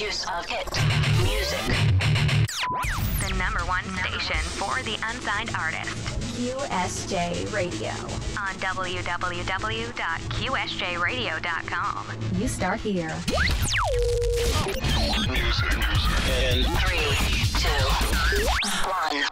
use of hit music. The #1 station for the unsigned artist. QSJ Radio. On www.qsjradio.com. You start here. Music. In 3, 2, 1.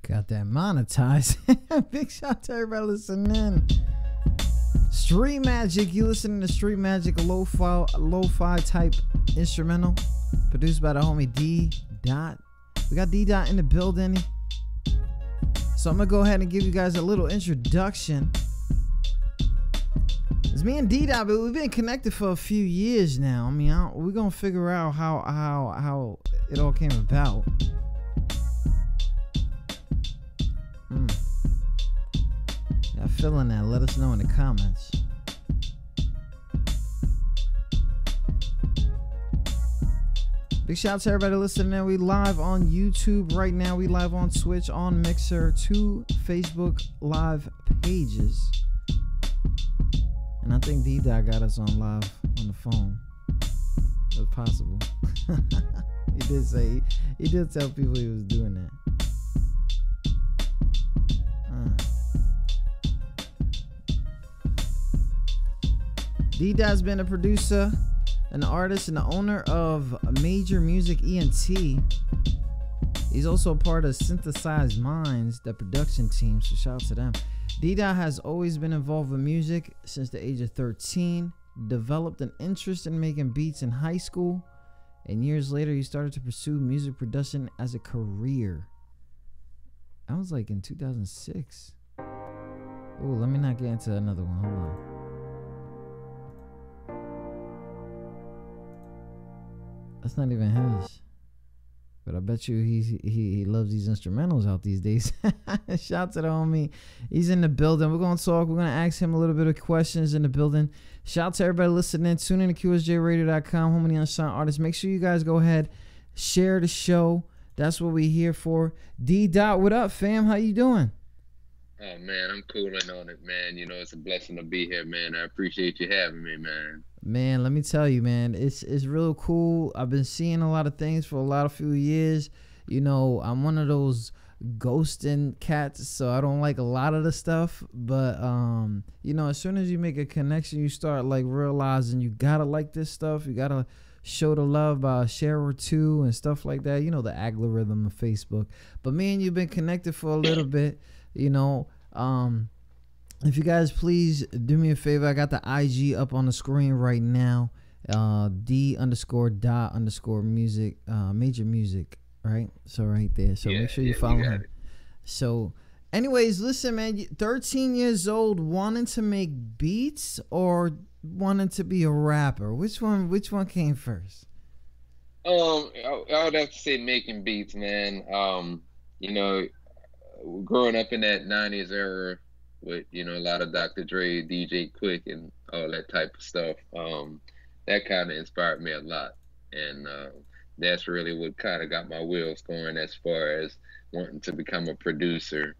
Got that monetized. Big shout out to everybody listening in. Street Magic, you listening to Street Magic, a lo-fi type instrumental produced by the homie D Dot. We got D Dot in the building. So I'm gonna go ahead and give you guys a little introduction. It's me and D Dot, but we've been connected for a few years now. I mean, we're gonna figure out how it all came about. Y'all feeling that? Let us know in the comments. Big shout out to everybody listening in. We live on YouTube right now. We live on Twitch, on Mixer, 2 Facebook live pages. And I think D-Dot got us on live on the phone. If possible. He did tell people he was doing that. D-Dot's been a producer, an artist, and the owner of Major Music ENT. He's also a part of Synthesized Minds, the production team, so shout out to them. D-Dot has always been involved with music since the age of 13, developed an interest in making beats in high school, and years later he started to pursue music production as a career. I was like in 2006. Oh, let me not get into another one. Hold on. That's not even his. But I bet you he loves these instrumentals out these days. Shout to the homie. He's in the building. We're going to talk. We're going to ask him a little bit of questions in the building. Shout to everybody listening. Tune in to QSJRadio.com, home of the unsigned artists. Make sure you guys go ahead, share the show. That's what we're here for. D Dot, what up, fam? How you doing? Oh, man, I'm cooling on it, man. You know, it's a blessing to be here, man. I appreciate you having me, man. Man, let me tell you, man, it's real cool. I've been seeing a lot of things for a few years. You know, I'm one of those ghosting cats, so I don't like a lot of the stuff. But, you know, as soon as you make a connection, you start, like, realizing you got to like this stuff. You got to show the love by a share or two and stuff like that. You know, the algorithm of Facebook. But me and you've been connected for a little bit, you know. If you guys please do me a favor, I got the IG up on the screen right now. D_dot_music, Major Music, right? So right there. So make sure you follow him. So anyways, listen, man, 13 years old, wanting to make beats or wanting to be a rapper? Which one came first? I would have to say making beats, man. You know, growing up in that 90s era with, you know, a lot of Dr. Dre, DJ Quick, and all that type of stuff, that kind of inspired me a lot. And that's really what kind of got my wheels going as far as wanting to become a producer.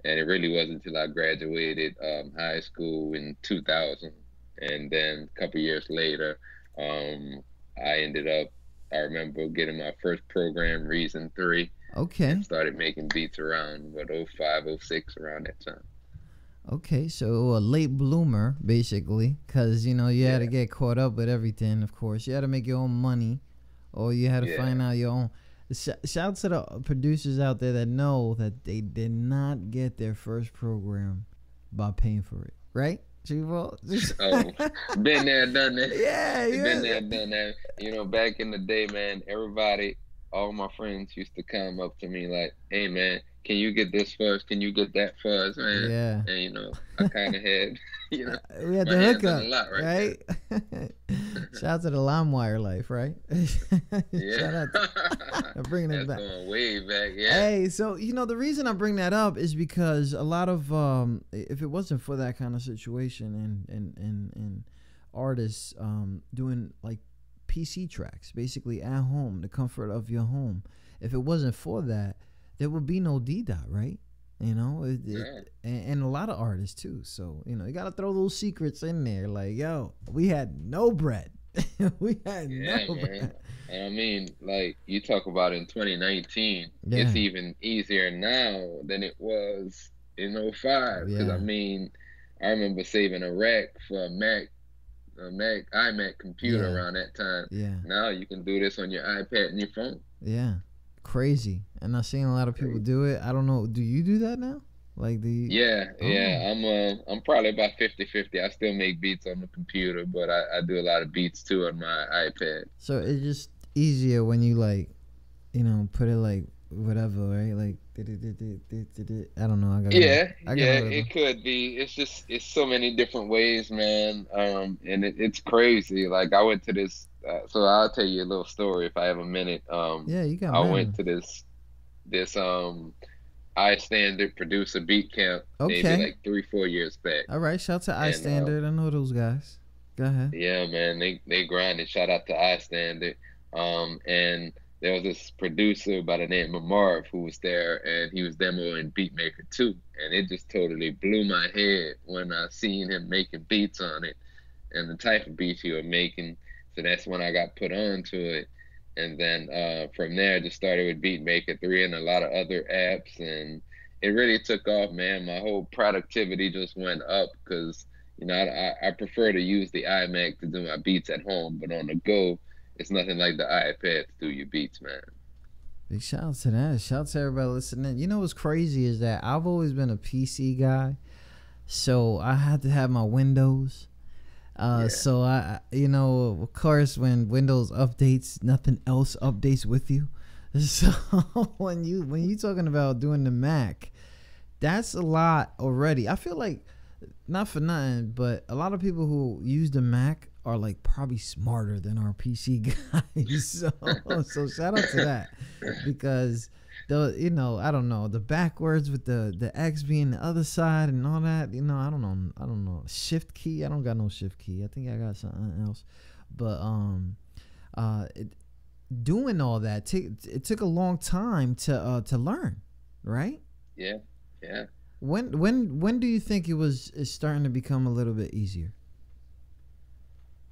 And it really wasn't until I graduated high school in 2000. And then a couple years later, I ended up I remember getting my first program, Reason 3, Okay. and started making beats around, what, 05, 06, around that time. Okay, so a late bloomer, basically, because, you had to Yeah. get caught up with everything, of course. You had to make your own money, or you had to Yeah. find out your own. Shout out to the producers out there that know that they did not get their first program by paying for it, right? Chivo? Oh, been there, done that. Yeah, Been yeah. there, done that. Back in the day, man, everybody, all my friends used to come up to me like, "Hey, man, can you get this for us? Can you get that for us, man?" Yeah. And I kind of had, We had my the hands on hookup, a lot right right? Shout out to the LimeWire life, right? there. Yeah. Shout out to bringing it That's back. going way back. Yeah. Hey, so the reason I bring that up is because a lot of if it wasn't for that kind of situation and artists doing like PC tracks, basically at home, the comfort of your home, if it wasn't for that, there would be no D-Dot, right? And a lot of artists too. So you gotta throw those secrets in there. Like, yo, we had no bread. We had no man. bread. And I mean, like you talk about in 2019, Yeah. it's even easier now than it was in 05. Because Yeah. I mean, I remember saving a rack for a iMac computer Yeah. around that time. Yeah. Now you can do this on your iPad and your phone. Yeah, crazy. And I've seen a lot of people do it. I don't know. Do you do that now? Like Yeah. Oh. I'm probably about 50-50. I still make beats on the computer, but I do a lot of beats too on my iPad. So it's just easier when you put it like whatever, right? Like I don't know. It could be. It's so many different ways, man. And it's crazy. Like I went to this. So I'll tell you a little story if I have a minute. Yeah, you got. I went to this iStandard producer beat camp maybe like 3-4 years back. All right, shout out to iStandard. I know those guys. Go ahead. Yeah, man, they grinded. Shout out to iStandard. And there was this producer by the name of Marv who was there, and he was demoing Beatmaker 2, and it just totally blew my head when I seen him making beats on it and the type of beats he was making. So that's when I got put on to it. And then from there, I just started with Beatmaker 3 and a lot of other apps, and it really took off, man. My whole productivity just went up because, I prefer to use the iMac to do my beats at home, but on the go, it's nothing like the iPad to do your beats, man. Big shout out to that. Shout out to everybody listening. You know what's crazy is that I've always been a PC guy, so I had to have my Windows. So I of course, when Windows updates, nothing else updates with you. So when you talking about doing the Mac, that's a lot already. I feel like, not for nothing, but a lot of people who use the Mac are like probably smarter than our PC guys. So shout out to that, because I don't know, the backwards with the X being the other side and all that, I don't know. Shift key, I don't got no shift key. I think I got something else. But doing all that, it took a long time to learn, right? Yeah. When do you think it's starting to become a little bit easier?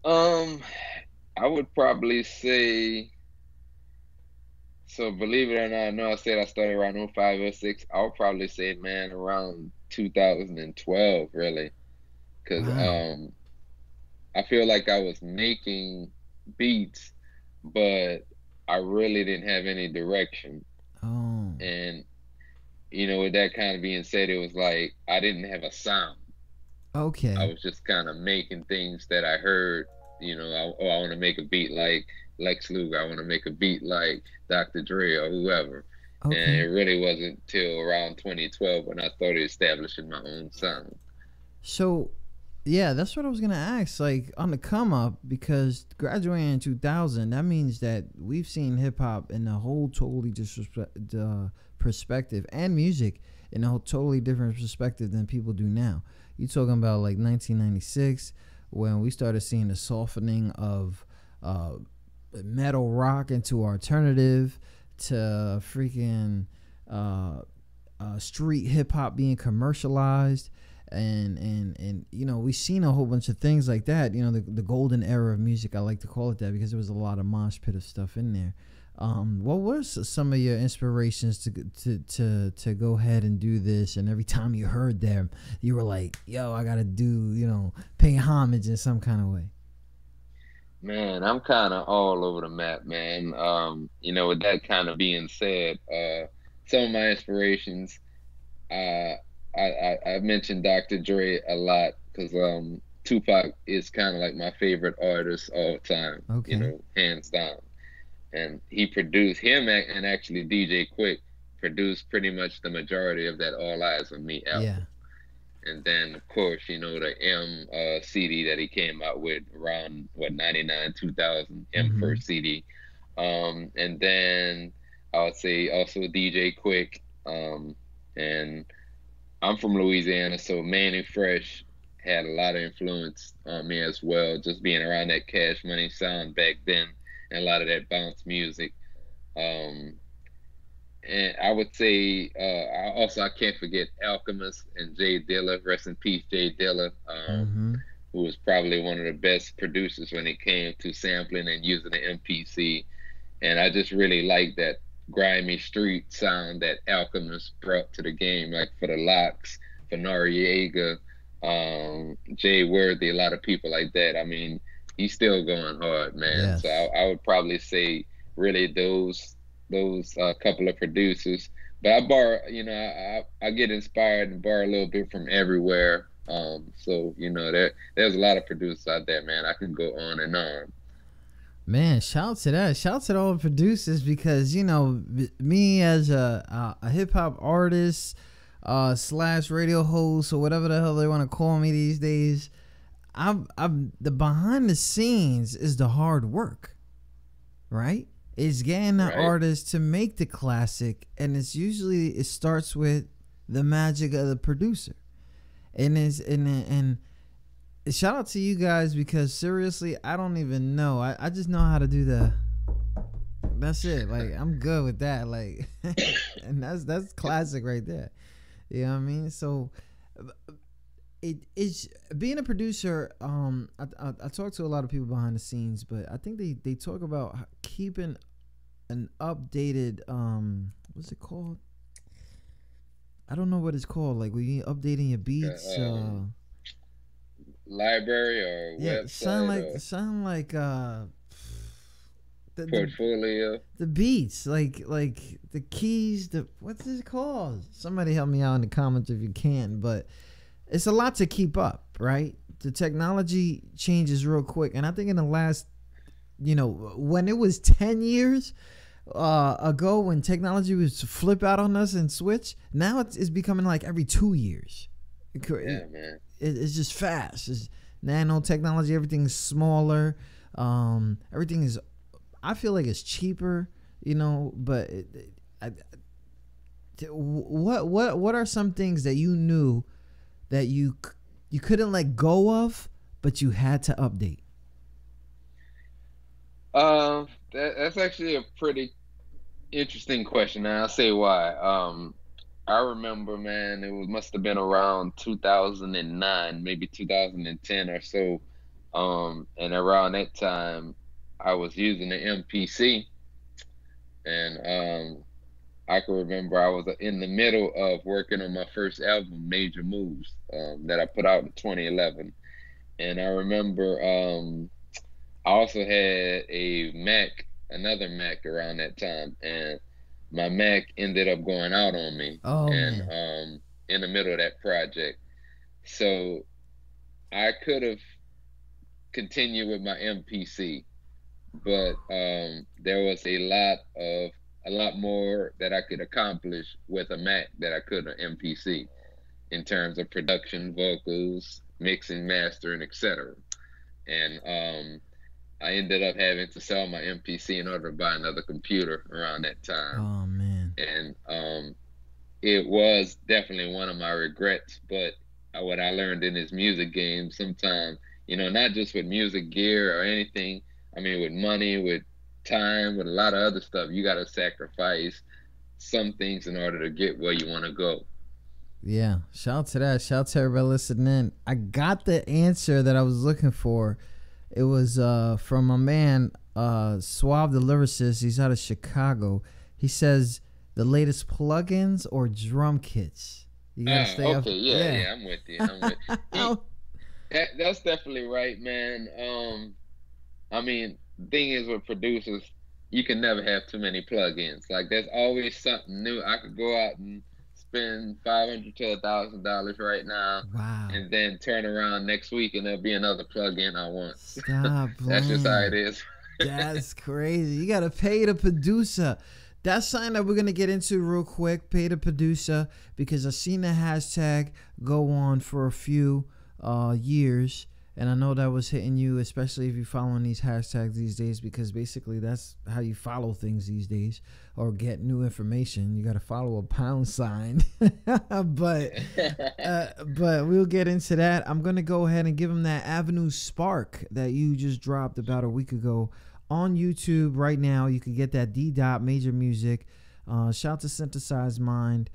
I would probably say, so believe it or not, I know I said I started around 05 or 06. I'll probably say, man, around 2012, really. Because I feel like I was making beats, but I really didn't have any direction. Oh. And, with that kind of being said, it was like I didn't have a sound. Okay. I was just kind of making things that I heard. I want to make a beat like Lex Luger. I want to make a beat like Dr. Dre or whoever. Okay. And it really wasn't till around 2012 when I started establishing my own sound. So, yeah, that's what I was going to ask. Like, on the come up, because graduating in 2000, that means that we've seen hip hop in a whole totally perspective, and music in a whole totally different perspective than people do now. You're talking about like 1996, when we started seeing the softening of metal rock into alternative, to freaking street hip hop being commercialized, and you know, we've seen a whole bunch of things like that. You know, the golden era of music, I like to call it that, because there was a lot of mosh pit of stuff in there. What were some of your inspirations to go ahead and do this? And every time you heard them, you were like, yo, I gotta do, you know, pay homage in some kind of way. Man, I'm kind of all over the map, man. You know, with that kind of being said, some of my inspirations, I mentioned Dr. Dre a lot because Tupac is kind of like my favorite artist all the time. Okay. You know, hands down. And he produced him and actually DJ Quick produced pretty much the majority of that All Eyes on Me album. Yeah. And then, of course, you know, the M CD that he came out with around, 99, 2000, M first CD. And then I would say also DJ Quick. And I'm from Louisiana, so Manny Fresh had a lot of influence on me as well, just being around that Cash Money sound back then and a lot of that bounce music. And I would say I can't forget Alchemist and Jay Dilla. Rest in peace, Jay Dilla, who was probably one of the best producers when it came to sampling and using the MPC. And I just really like that grimy street sound that Alchemist brought to the game, like for the Locks, for Noriega, Jay Worthy, a lot of people like that. I mean, he's still going hard, man. Yes. So I would probably say really those couple of producers. But I borrow, you know, I get inspired and borrow a little bit from everywhere. So, you know, there's a lot of producers out there, man. I can go on and on. Man, shout to that. Shout to all the producers, because, you know, me as a hip hop artist / radio host, or whatever the hell they want to call me these days, I'm the behind the scenes is the hard work, right? It's getting the artist to make the classic, and it starts with the magic of the producer, and shout out to you guys, because seriously, I don't even know. I just know how to do that's it. Like, I'm good with that. Like, and that's classic right there. You know what I mean? So it's being a producer. I talk to a lot of people behind the scenes, but I think they talk about keeping an updated what's it called? I don't know what it's called. Like, when you updating your beats, library or website, sound like the portfolio, the beats, like the keys, what's it called? Somebody help me out in the comments if you can. But it's a lot to keep up, right? The technology changes real quick, and I think in the last, you know, when it was 10 years ago, when technology was to flip out on us and switch, now it's becoming like every 2 years. Yeah, man. It's just fast. It's nanotechnology. Everything's smaller. Everything is, I feel like it's cheaper, you know. But what are some things that you knew that you couldn't let go of, but you had to update? That's actually a pretty interesting question, and I'll say why. I remember, man, it must have been around 2009, maybe 2010 or so. And around that time, I was using the MPC, and I can remember I was in the middle of working on my first album, Major Moves, that I put out in 2011. And I remember I also had another Mac around that time, and my Mac ended up going out on me, in the middle of that project. So I could have continued with my MPC, but there was a lot more that I could accomplish with a Mac that I could an MPC, in terms of production, vocals, mixing, mastering, etc. And I ended up having to sell my MPC in order to buy another computer around that time. Oh, man. And it was definitely one of my regrets. But what I learned in this music game, sometimes, you know, not just with music gear or anything, I mean, with money, with time, with a lot of other stuff, you got to sacrifice some things in order to get where you want to go. Yeah, shout out to that. Shout out to everybody listening in. I got the answer that I was looking for. It was from my man, Suave the Lyricist. He's out of Chicago. He says the latest plugins or drum kits. You gotta stay up. Okay, yeah, I'm with you. That's definitely right, man. I mean, the thing is with producers, you can never have too many plugins. Like, there's always something new. I could go out and spend $500 to $1,000 right now, Wow. and then turn around next week and there'll be another plugin I want. Stop That's just how playing. it is. That's crazy. You gotta pay the producer. That's something that we're gonna get into real quick. Pay the producer, because I've seen the hashtag go on for a few years, and I know that was hitting you, especially if you're following these hashtags these days, because basically that's how you follow things these days or get new information. You got to follow a pound sign. but we'll get into that. I'm gonna go ahead and give him that Avenue Spark that you just dropped about a week ago on YouTube right now. You can get that D. Major Music. Shout out to Synthesized Mind.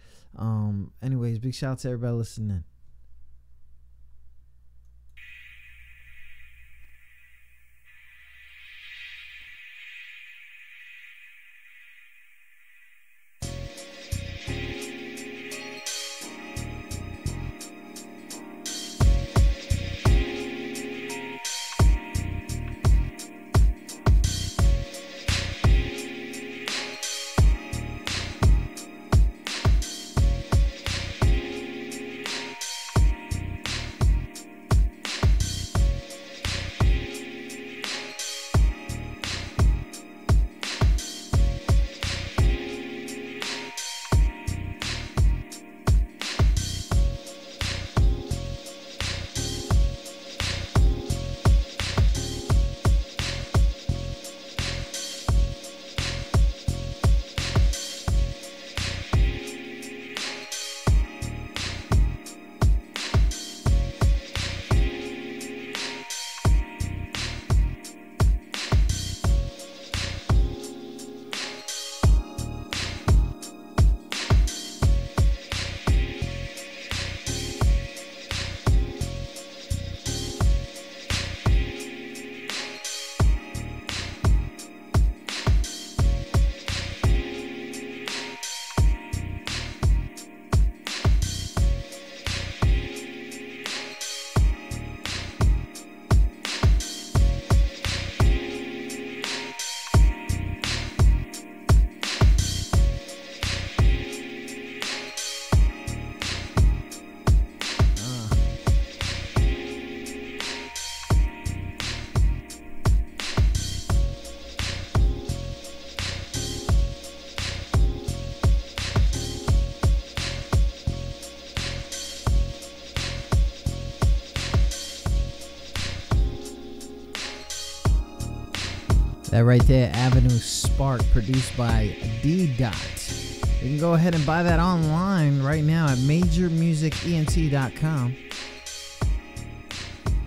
Anyways, big shout out to everybody listening. That right there, Avenue Spark, produced by D. Dot. You can go ahead and buy that online right now at majormusicent.com.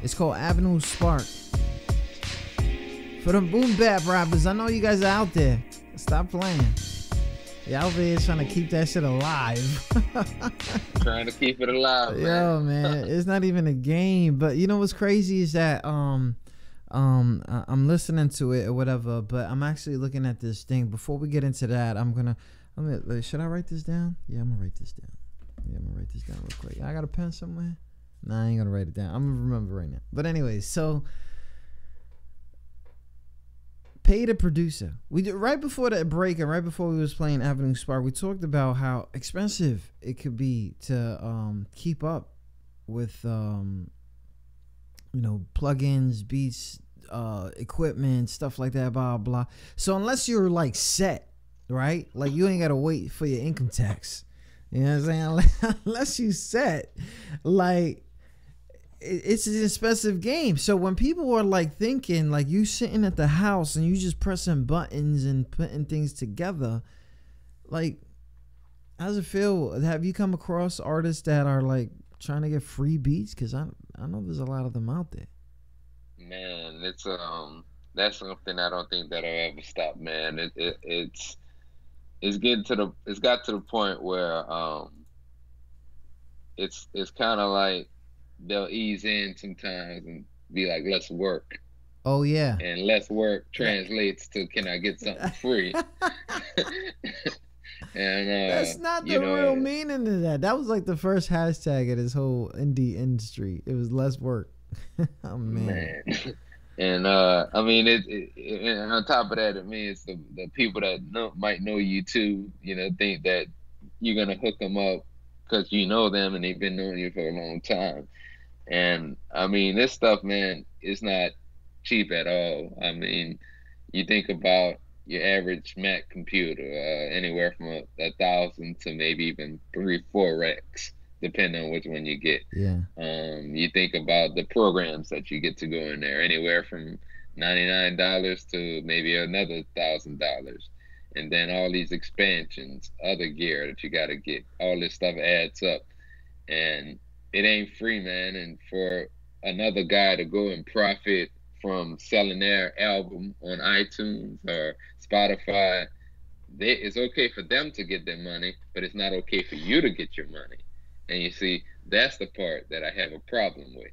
It's called Avenue Spark. For the boom bap rappers, I know you guys are out there. Stop playing. Y'all over here trying to keep that shit alive. Trying to keep it alive, man. Yo, man, it's not even a game. But you know what's crazy is that I'm listening to it or whatever, but I'm actually looking at this thing. Before we get into that, should I write this down? Yeah, I'm gonna write this down. Real quick. I got a pen somewhere. Nah, I ain't gonna write it down. I'm gonna remember right now. But anyways, so pay the producer. We did right before that break, and right before we was playing Avenue Spark, we talked about how expensive it could be to keep up with plugins, beats, equipment, stuff like that, blah blah. So unless you're like set, right? Like you ain't gotta wait for your income tax. You know what I'm saying? Unless you set, like it's an expensive game. So when people are like thinking, like you sitting at the house and you just pressing buttons and putting things together, like how's it feel? Have you come across artists that are like trying to get free beats? Because I know there's a lot of them out there. Man, it's that's something I don't think that'll ever stop, man. It's got to the point where it's kind of like they'll ease in sometimes and be like, let's work. Oh yeah. And less work translates to, can I get something free? And That's not the real meaning of that. That was like the first hashtag of this whole indie industry. It was less work. Oh man. And I mean, and on top of that, it means the people that might know you too, think that you're gonna hook them up because you know them and they've been knowing you for a long time. And I mean, this stuff, man, is not cheap at all. I mean, you think about your average Mac computer, anywhere from 1,000 to maybe even 3-4 racks, depending on which one you get. Yeah. You think about the programs that you get to go in there, anywhere from $99 to maybe another $1,000, and then all these expansions, other gear that you got to get. All this stuff adds up, and it ain't free, man. And for another guy to go and profit from selling their album on iTunes or Spotify, it's okay for them to get their money, but it's not okay for you to get your money. And you see, that's the part that I have a problem with,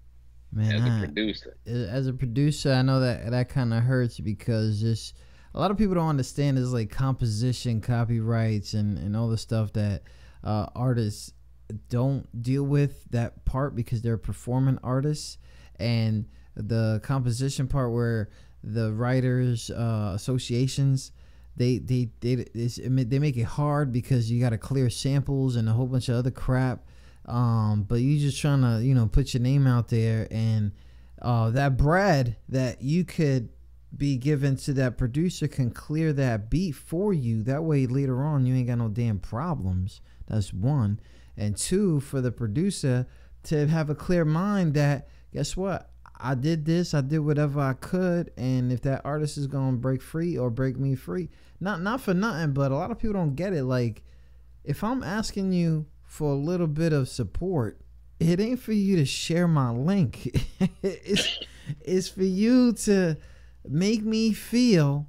man, as a producer. As a producer, I know that kind of hurts because just a lot of people don't understand is like composition, copyrights, and all the stuff that artists don't deal with that part because they're performing artists, and the composition part where the writers associations they make it hard because you got to clear samples and a whole bunch of other crap, but you just trying to put your name out there, and that bread that you could be given to that producer can clear that beat for you. That way later on you ain't got no damn problems. That's one. And two, for the producer to have a clear mind that, guess what, I did this, I did whatever I could, and if that artist is gonna break free or break me free, not for nothing, but a lot of people don't get it. Like, if I'm asking you for a little bit of support, it ain't for you to share my link. it's for you to make me feel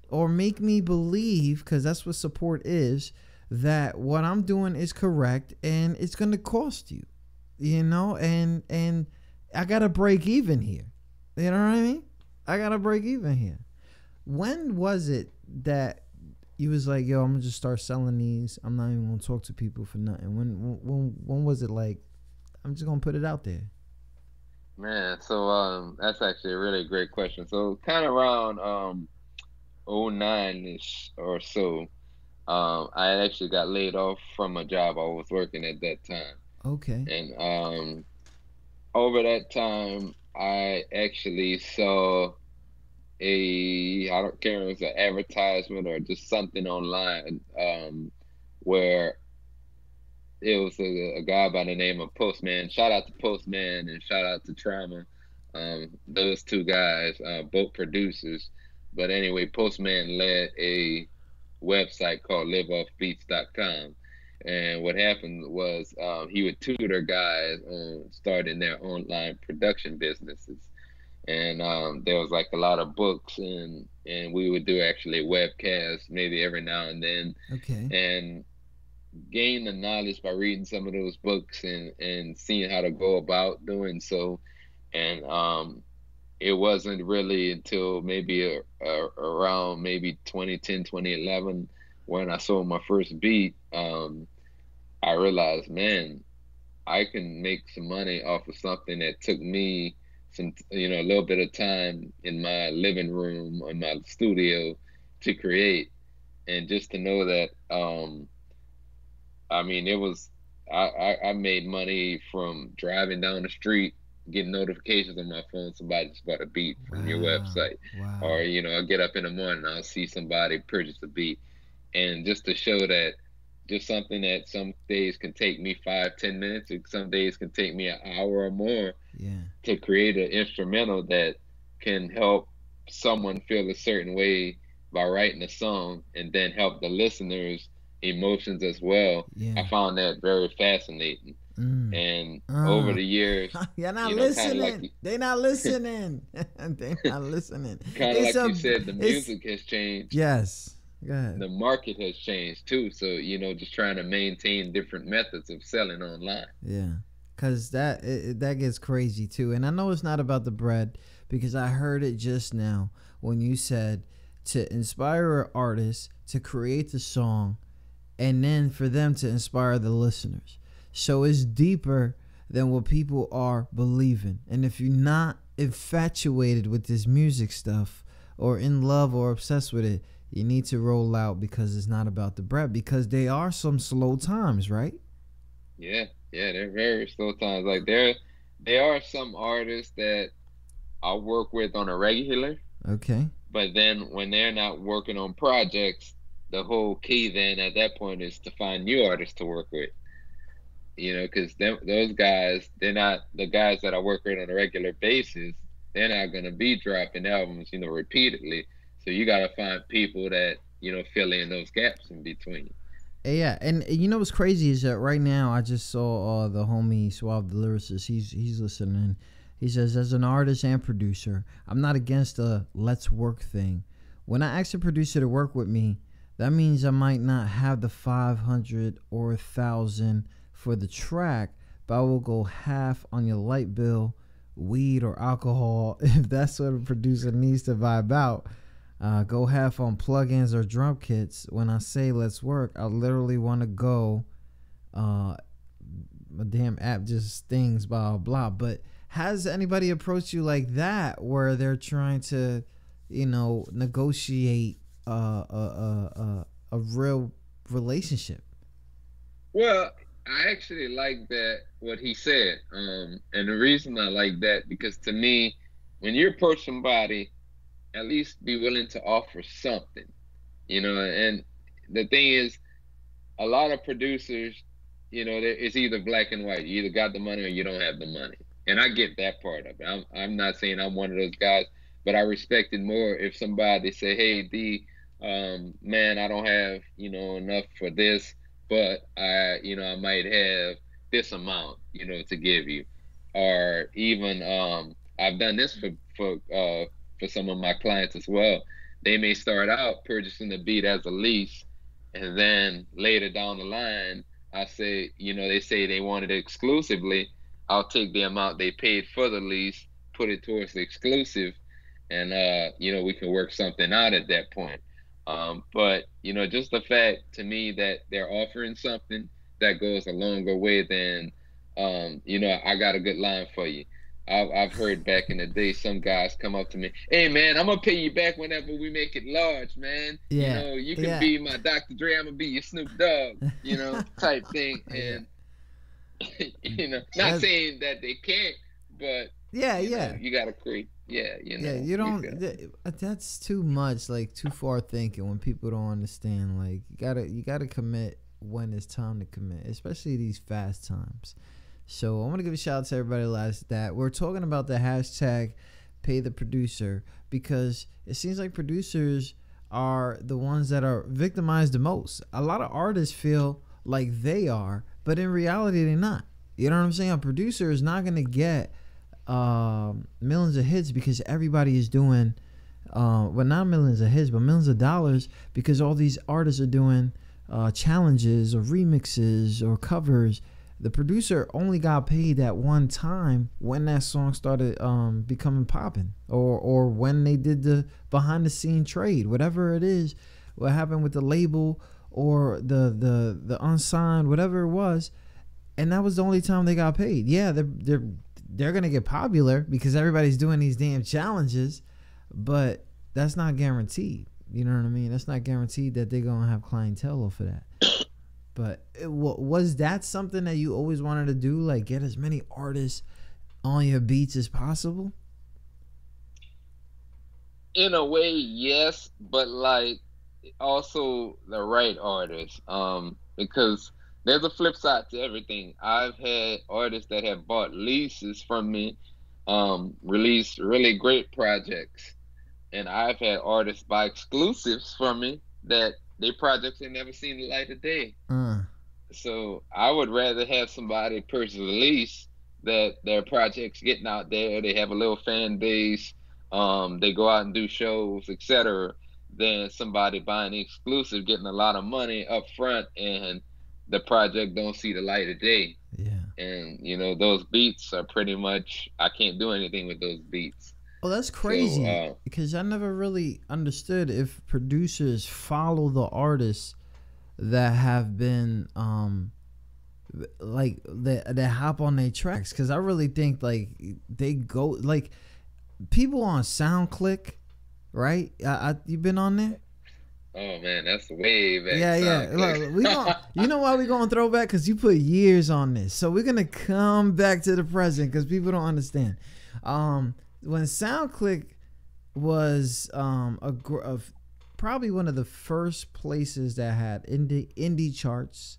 or make me believe, because that's what support is, that what I'm doing is correct and it's gonna cost you, and I gotta break even here. You know what I mean? I gotta break even here. When was it that you was like, yo, I'm gonna just start selling these, I'm not even gonna talk to people for nothing? When was it like, I'm just gonna put it out there? Man, so that's actually a really great question. So kind of around 09-ish or so, I actually got laid off from a job I was working at that time. Okay. And over that time, I actually saw I don't care if it was an advertisement or just something online, where it was a guy by the name of Postman. Shout out to Postman and shout out to Trauma. Those two guys, both producers. But anyway, Postman led a website called liveoffbeats.com. And what happened was he would tutor guys on starting their online production businesses. And there was like a lot of books, and we would do actually webcasts maybe every now and then. Okay. And gain the knowledge by reading some of those books and seeing how to go about doing so. And it wasn't really until maybe around maybe 2010, 2011 when I sold my first beat, I realized, man, I can make some money off of something that took me a little bit of time in my living room or my studio to create. And just to know that, I mean, it was, I made money from driving down the street, getting notifications on my phone, somebody just bought a beat from your website. Wow. Or, I get up in the morning, I'll see somebody purchase a beat. And just to show that just something that some days can take me 5-10 minutes, or some days can take me an hour or more to create an instrumental that can help someone feel a certain way by writing a song, and then help the listeners' emotions as well. I found that very fascinating. And over the years, you're not listening. They're not listening. They're not listening. Kind of like you said, the music has changed. Yes. Go ahead. The market has changed too. So, just trying to maintain different methods of selling online. Yeah. because that gets crazy too. And I know it's not about the bread, because I heard it just now when you said to inspire an artist to create the song and then for them to inspire the listeners. So it's deeper than what people are believing. And if you're not infatuated with this music stuff or in love or obsessed with it, you need to roll out, because it's not about the bread, because there are some slow times, right? Yeah, they're very slow times. Like there are some artists that I work with on a regular, Okay. but then when they're not working on projects, the whole key then at that point is to find new artists to work with. Because those guys, they're not the guys that I work with on a regular basis. They're not gonna be dropping albums, repeatedly. So you gotta find people that fill in those gaps in between. Yeah, and you know what's crazy is that right now I just saw the homie Suave the lyricist. He's listening. He says, as an artist and producer, I'm not against a let's work thing. When I ask a producer to work with me, that means I might not have the 500 or 1,000 for the track, but I will go half on your light bill, weed or alcohol if that's what a producer needs to vibe out. Go half on plugins or drum kits. When I say let's work, I literally want to go. My damn app just stings, blah blah. But has anybody approached you like that, where they're trying to, negotiate a real relationship? Well, I actually like that what he said, and the reason I like that, because to me, when you approach somebody, at least be willing to offer something, and the thing is, a lot of producers, it's either black and white. You either got the money or you don't have the money. And I get that part of it. I'm not saying I'm one of those guys, but I respect it more if somebody say, hey, D, man, I don't have, enough for this, but I might have this amount, to give you. Or even, I've done this for some of my clients as well. They may start out purchasing the beat as a lease, and then later down the line, I say, they say they want it exclusively. I'll take the amount they paid for the lease, put it towards the exclusive, and we can work something out at that point. But just the fact to me that they're offering something, that goes a longer way than I got a good line for you. I've heard back in the day some guys come up to me, hey man, I'm gonna pay you back whenever we make it large, man. Yeah. You can be my Dr. Dre, I'm gonna be your Snoop Dogg, type thing. And not saying that they can't, but you gotta create. You don't. That's too much, like too far thinking. When people don't understand, like you gotta commit when it's time to commit, especially these fast times. So I want to give a shout out to everybody that we're talking about the hashtag pay the producer, because it seems like producers are the ones that are victimized the most. A lot of artists feel like they are, but in reality they're not. You know what I'm saying? A producer is not going to get millions of hits because everybody is doing not millions of hits, but millions of dollars, because all these artists are doing challenges or remixes or covers. The producer only got paid that one time when that song started becoming popping, or when they did the behind the scene trade, whatever it is, what happened with the label or the unsigned, whatever it was, and that was the only time they got paid. Yeah, they're gonna get popular because everybody's doing these damn challenges, but that's not guaranteed. You know what I mean? That's not guaranteed that they're gonna have clientele off of that. But was that something that you always wanted to do, like get as many artists on your beats as possible? In a way, yes, but like also the right artists, because there's a flip side to everything. I've had artists that have bought leases from me, released really great projects, and I've had artists buy exclusives from me that their projects ain't never seen the light of day. So I would rather have somebody purchase a lease that their project's getting out there, they have a little fan base, they go out and do shows, etc., than somebody buying the exclusive, getting a lot of money up front, and the project don't see the light of day. Yeah. and you know those beats are pretty much I can't do anything with those beats. Well, that's So crazy because I never really understood if producers follow the artists that have been like that hop on their tracks, because I really think like they go like people on SoundClick, right? You been on there? oh man, that's way back. Yeah. Look, we gon' you know why we going throwback? Because you put years on this, so we're gonna come back to the present because people don't understand. When SoundClick was probably one of the first places that had indie charts,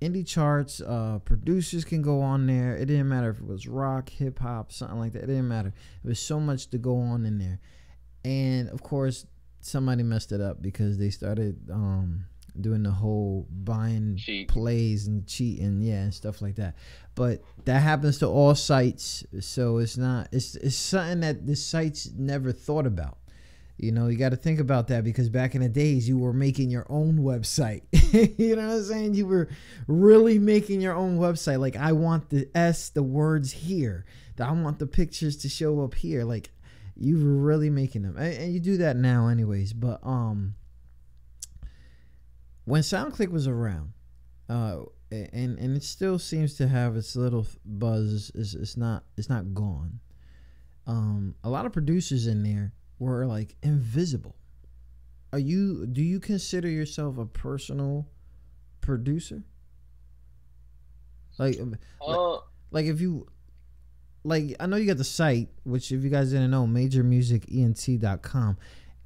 indie charts. Producers can go on there. It didn't matter if it was rock, hip hop, something like that. It didn't matter. There was so much to go on in there, and of course somebody messed it up because they started doing the whole buying plays and cheating, and stuff like that. But that happens to all sites, so it's something that the sites never thought about. You know, you got to think about that because back in the days, you were making your own website. You know what I'm saying? You were really making your own website. Like, I want the words here. I want the pictures to show up here. Like, you were really making them, and you do that now, anyways. But when SoundClick was around, and it still seems to have its little buzz, it's not gone. A lot of producers in there were like invisible. Do you consider yourself a personal producer? Like if you like, I know you got the site, which if you guys didn't know, majormusicent.com,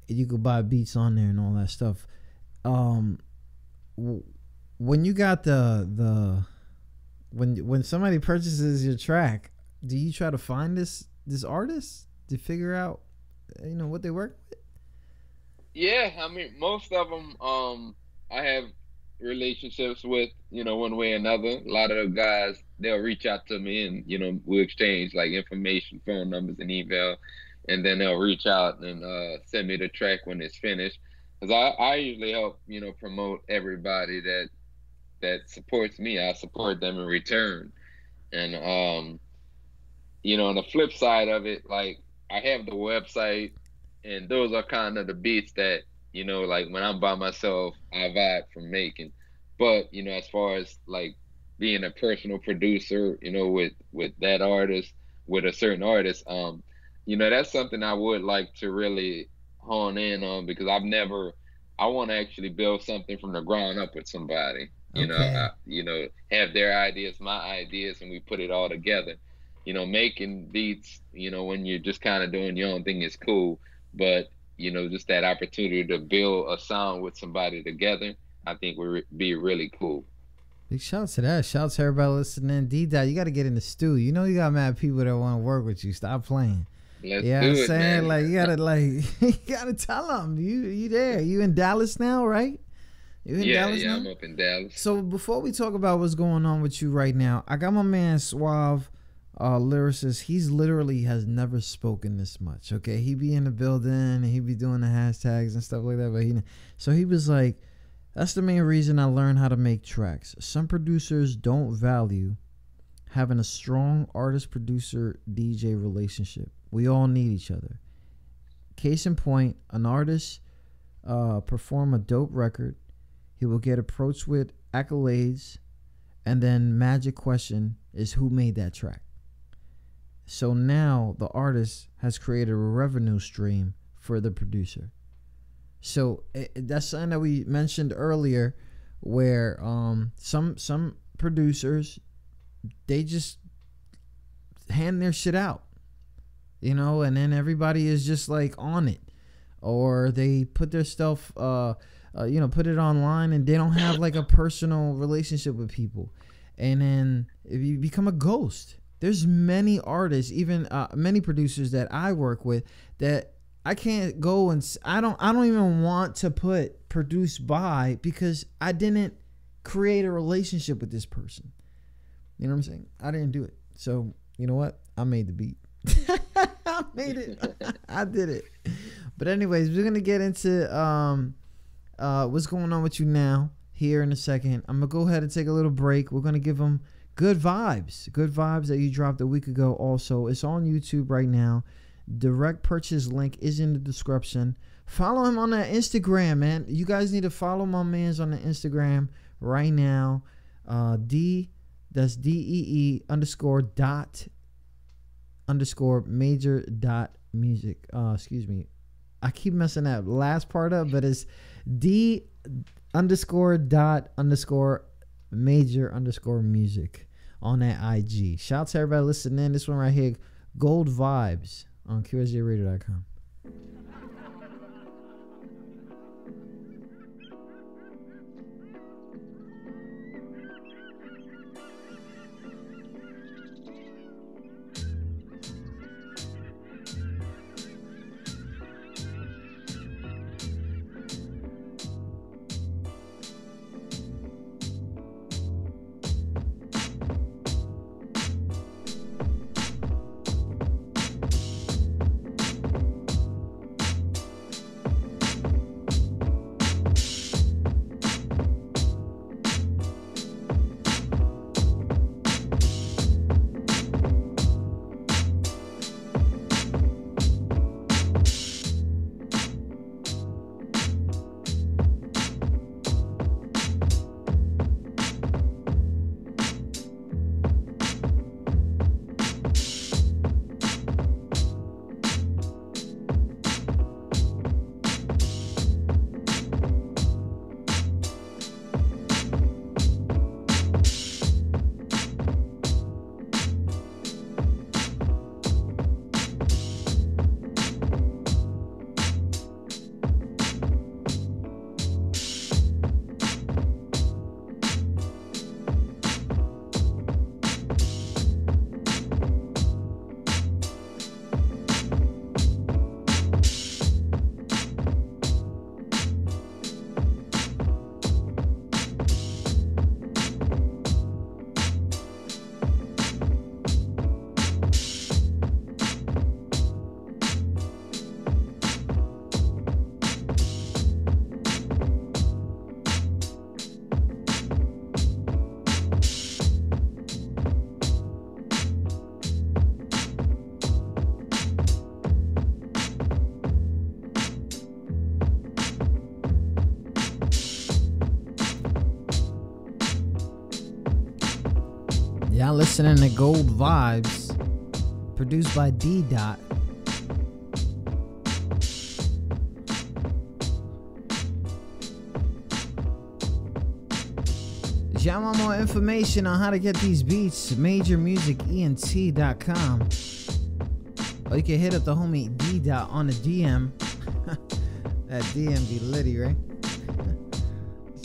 you could buy beats on there and all that stuff. When you got when somebody purchases your track, do you try to find this artist to figure out, you know, what they work with? Yeah, I mean, most of them I have relationships with, you know, one way or another. A lot of the guys, they'll reach out to me and, you know, we'll exchange like information, phone numbers and email, and then they'll reach out and send me the track when it's finished. Because I usually help, you know, promote everybody that supports me. I support them in return. And you know, on the flip side of it, like, I have the website, and those are kind of the beats that, you know, like when I'm by myself, I vibe from making. But, you know, as far as like being a personal producer, you know, with that artist, with a certain artist, you know, that's something I would like to really hone in on, because I want to actually build something from the ground up with somebody. You know, have their ideas, my ideas, and we put it all together. You know, making beats, you know, when you're just kind of doing your own thing is cool, but, you know, just that opportunity to build a sound with somebody together, I think would be really cool. Big shout to that. Shout to everybody listening. D-Dot, you got to get in the stew. You know you got mad people that want to work with you. Stop playing. Let's yeah, do I'm it, saying, man. like, you gotta tell them you there. You in Dallas now, right? You in Dallas now? I'm up in Dallas. So before we talk about what's going on with you right now, I got my man Suave, lyricist. He's literally has never spoken this much. Okay, he be in the building and he be doing the hashtags and stuff like that. But he was like, that's the main reason I learned how to make tracks. Some producers don't value having a strong artist-producer-DJ relationship. We all need each other. Case in point, an artist perform a dope record, he will get approached with accolades, and then magic question is who made that track. So now the artist has created a revenue stream for the producer. So that's something that we mentioned earlier, where some producers, they just hand their shit out, you know, and then everybody is just like on it, or they put their stuff, you know, put it online, and they don't have like a personal relationship with people, and then if you become a ghost. There's many artists, even many producers that I work with, that I can't go and I don't even want to put produced by, because I didn't create a relationship with this person. You know what I'm saying? I didn't do it. So you know what? I made the beat. I made it. I did it. But anyways, we're gonna get into what's going on with you now. here in a second. I'm going to go ahead and take a little break. We're going to give them good vibes. Good vibes that you dropped a week ago also. It's on YouTube right now. Direct purchase link is in the description. Follow him on that Instagram, man. You guys need to follow my mans on the Instagram right now. That's DEE _dot_ major dot music. Excuse me. I keep messing that last part up, but it's D _dot_ major _ music on that IG. Shout out to everybody listening in. This one right here, Gold Vibes on QSJRadio.com. Y'all listening to Gold Vibes, produced by D Dot. If y'all want more information on how to get these beats, majormusicent.com. Or you can hit up the homie D Dot on the DM. That DM be litty, right?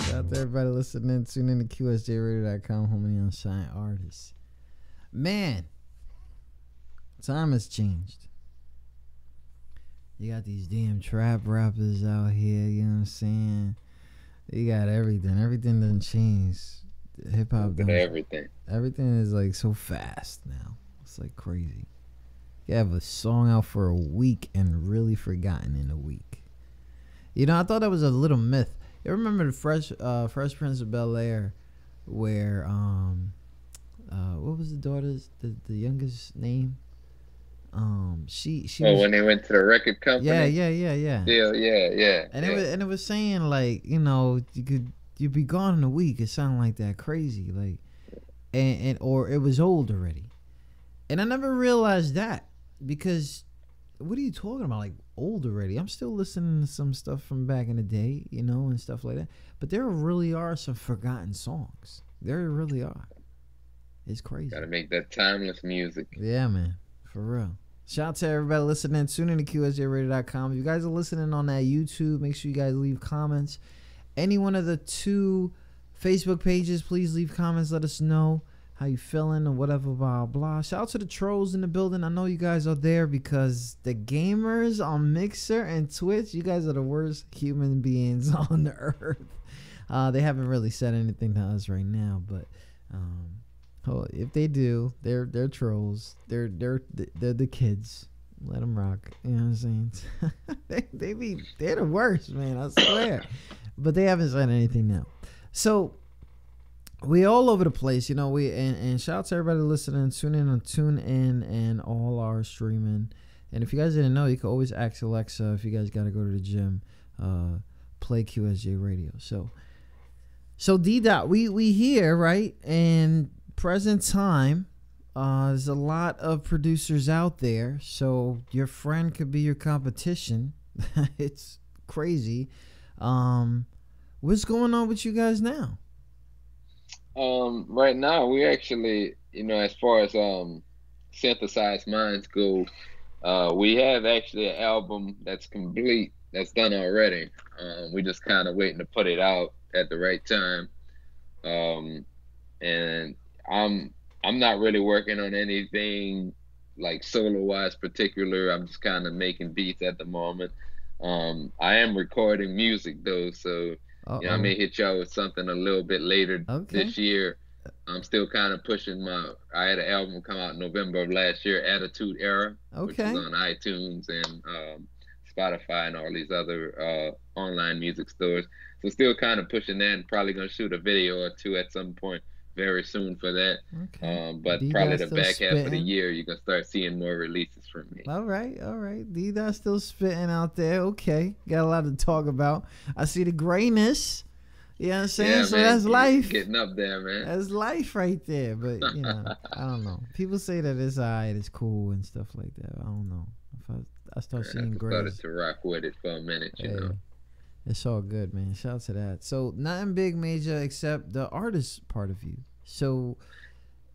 Shout out to everybody listening. Tune in to QSJRadio.com, homie unsigned artists. Man, time has changed. You got these damn trap rappers out here, you know what I'm saying? You got everything. Everything doesn't change. Hip hop doesn't. Everything. Everything is like so fast now. It's like crazy. You have a song out for a week and really forgotten in a week. You know, I thought that was a little myth. You remember the Fresh Prince of Bel-Air, where what was the daughter's the youngest name? She was, when they went to the record company. Yeah. Yeah. And it was saying like, you know, you'd be gone in a week. It sounded like that crazy, like, and or it was old already. And I never realized that, because what are you talking about? Like, old already? I'm still listening to some stuff from back in the day, you know, and stuff like that. But there really are some forgotten songs. There really are. It's crazy. Gotta make that timeless music. Yeah, man. For real. Shout out to everybody listening. Tune in to QSJRadio.com. If you guys are listening on that YouTube, make sure you guys leave comments. Any one of the 2 Facebook pages, please leave comments. Let us know how you feeling or whatever, blah, blah. Shout out to the trolls in the building. I know you guys are there, because the gamers on Mixer and Twitch, you guys are the worst human beings on the earth. They haven't really said anything to us right now, but if they do, they're trolls. They're the kids. Let them rock. You know what I'm saying? they're the worst, man. I swear. But they haven't said anything now. So we all over the place, you know. We and shout out to everybody listening. Tune in and all our streaming. And if you guys didn't know, you can always ask Alexa if you guys got to go to the gym. Play QSJ radio. So D dot, we here, right? And present time, there's a lot of producers out there. So your friend could be your competition. It's crazy. What's going on with you guys now? Right now we actually, as far as synthesized minds go, we have actually an album that's complete, that's done already. We just kind of waiting to put it out at the right time. And I'm not really working on anything like solo wise particular. I'm just kind of making beats at the moment. I am recording music though, so I may hit y'all with something a little bit later this year. I'm still kind of pushing I had an album come out in November of last year, Attitude Era, which is on iTunes and Spotify and all these other online music stores. So still kind of pushing that, and probably going to shoot a video or two at some point very soon for that. But probably the back half of the year, you're going to start seeing more releases from me. All right. D-Dot's still spitting out there. Okay. Got a lot to talk about. I see the grayness. You know what I'm saying? Yeah, so man, that's life. Getting up there, man. That's life right there. But, I don't know. People say that it's all right, it's cool and stuff like that. I don't know. If I start seeing grays. I started to rock with it for a minute, you know. It's all good, man. Shout out to that. So nothing big major except the artist part of you. So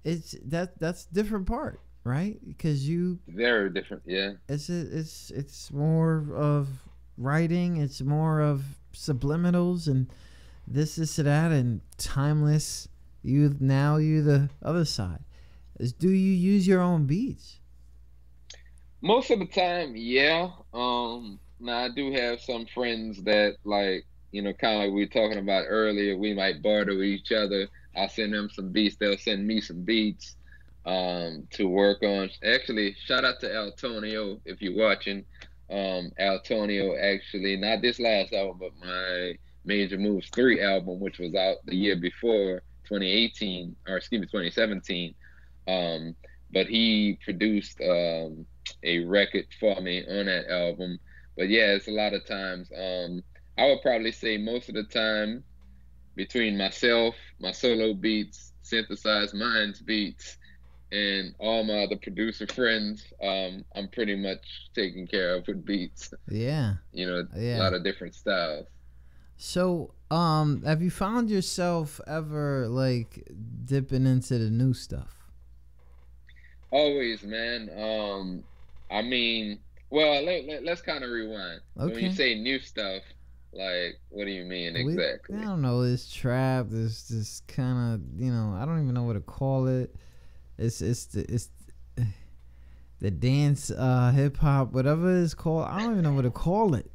it's that's different part, right? Because you very different, yeah. It's more of writing. It's more of subliminals and this that and timeless. You the other side. Do you use your own beats? Most of the time, yeah. Now I do have some friends that kind of like we were talking about earlier, we might barter with each other. I'll send them some beats, they'll send me some beats to work on. Actually, shout out to Altonio if you're watching. Altonio actually, not this last album, but my Major Moves 3 album, which was out the year before, 2017. But he produced a record for me on that album. But yeah, it's a lot of times. I would probably say most of the time between myself, my solo beats, synthesized minds beats, and all my other producer friends, I'm pretty much taken care of with beats. Yeah. A lot of different styles. So, have you found yourself ever dipping into the new stuff? Always, man. I mean, well, let's kind of rewind. Okay. When you say new stuff, what do you mean exactly? I don't know. This trap, this kind of, I don't even know what to call it. It's the dance, hip hop, whatever it's called. I don't even know what to call it.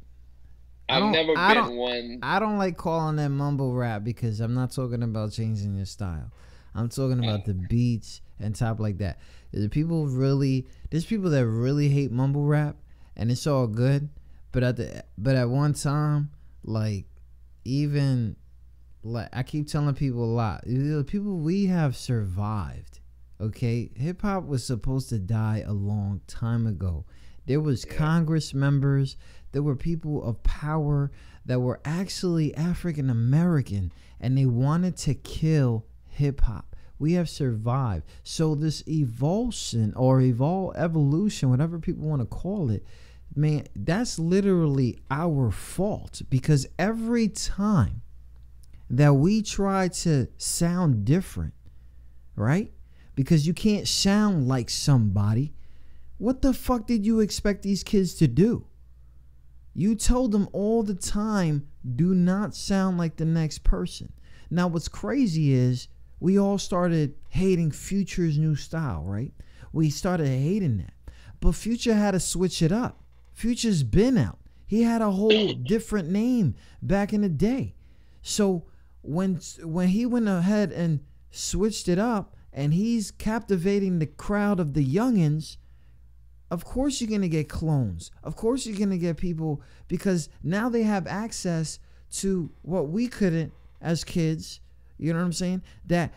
I've never been one. I don't like calling that mumble rap because I'm not talking about changing your style. I'm talking about the beats and top like that. There's people that really hate mumble rap, and it's all good. But at one time, I keep telling people a lot. People, we have survived. Okay, hip hop was supposed to die a long time ago. There was Congress members. There were people of power that were actually African American, and they wanted to kill hip hop. We have survived. So this evolution, whatever people want to call it, man, that's literally our fault. Because every time that we try to sound different, right? Because you can't sound like somebody. What the fuck did you expect these kids to do? You told them all the time, do not sound like the next person. Now, what's crazy is we all started hating Future's new style, right? We started hating that. But Future had to switch it up. Future's been out. He had a whole different name back in the day. So when he went ahead and switched it up and he's captivating the crowd of the youngins, of course you're going to get clones. Of course you're going to get people, because now they have access to what we couldn't as kids, you know what I'm saying, that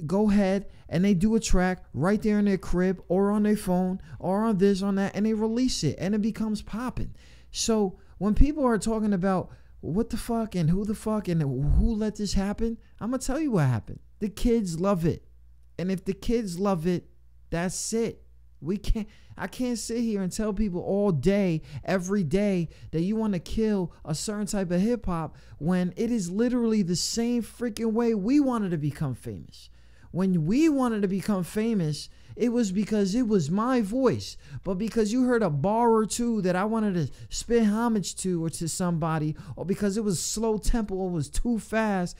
go ahead and they do a track right there in their crib or on their phone or on this, on that, and they release it and it becomes popping. So when people are talking about what the fuck and who the fuck and who let this happen, I'm going to tell you what happened. The kids love it. And if the kids love it, that's it. I can't sit here and tell people all day, every day, that you want to kill a certain type of hip hop when it is literally the same freaking way we wanted to become famous. When we wanted to become famous, it was because it was my voice. But because you heard a bar or two that I wanted to spit homage to or to somebody, or because it was slow tempo or was too fast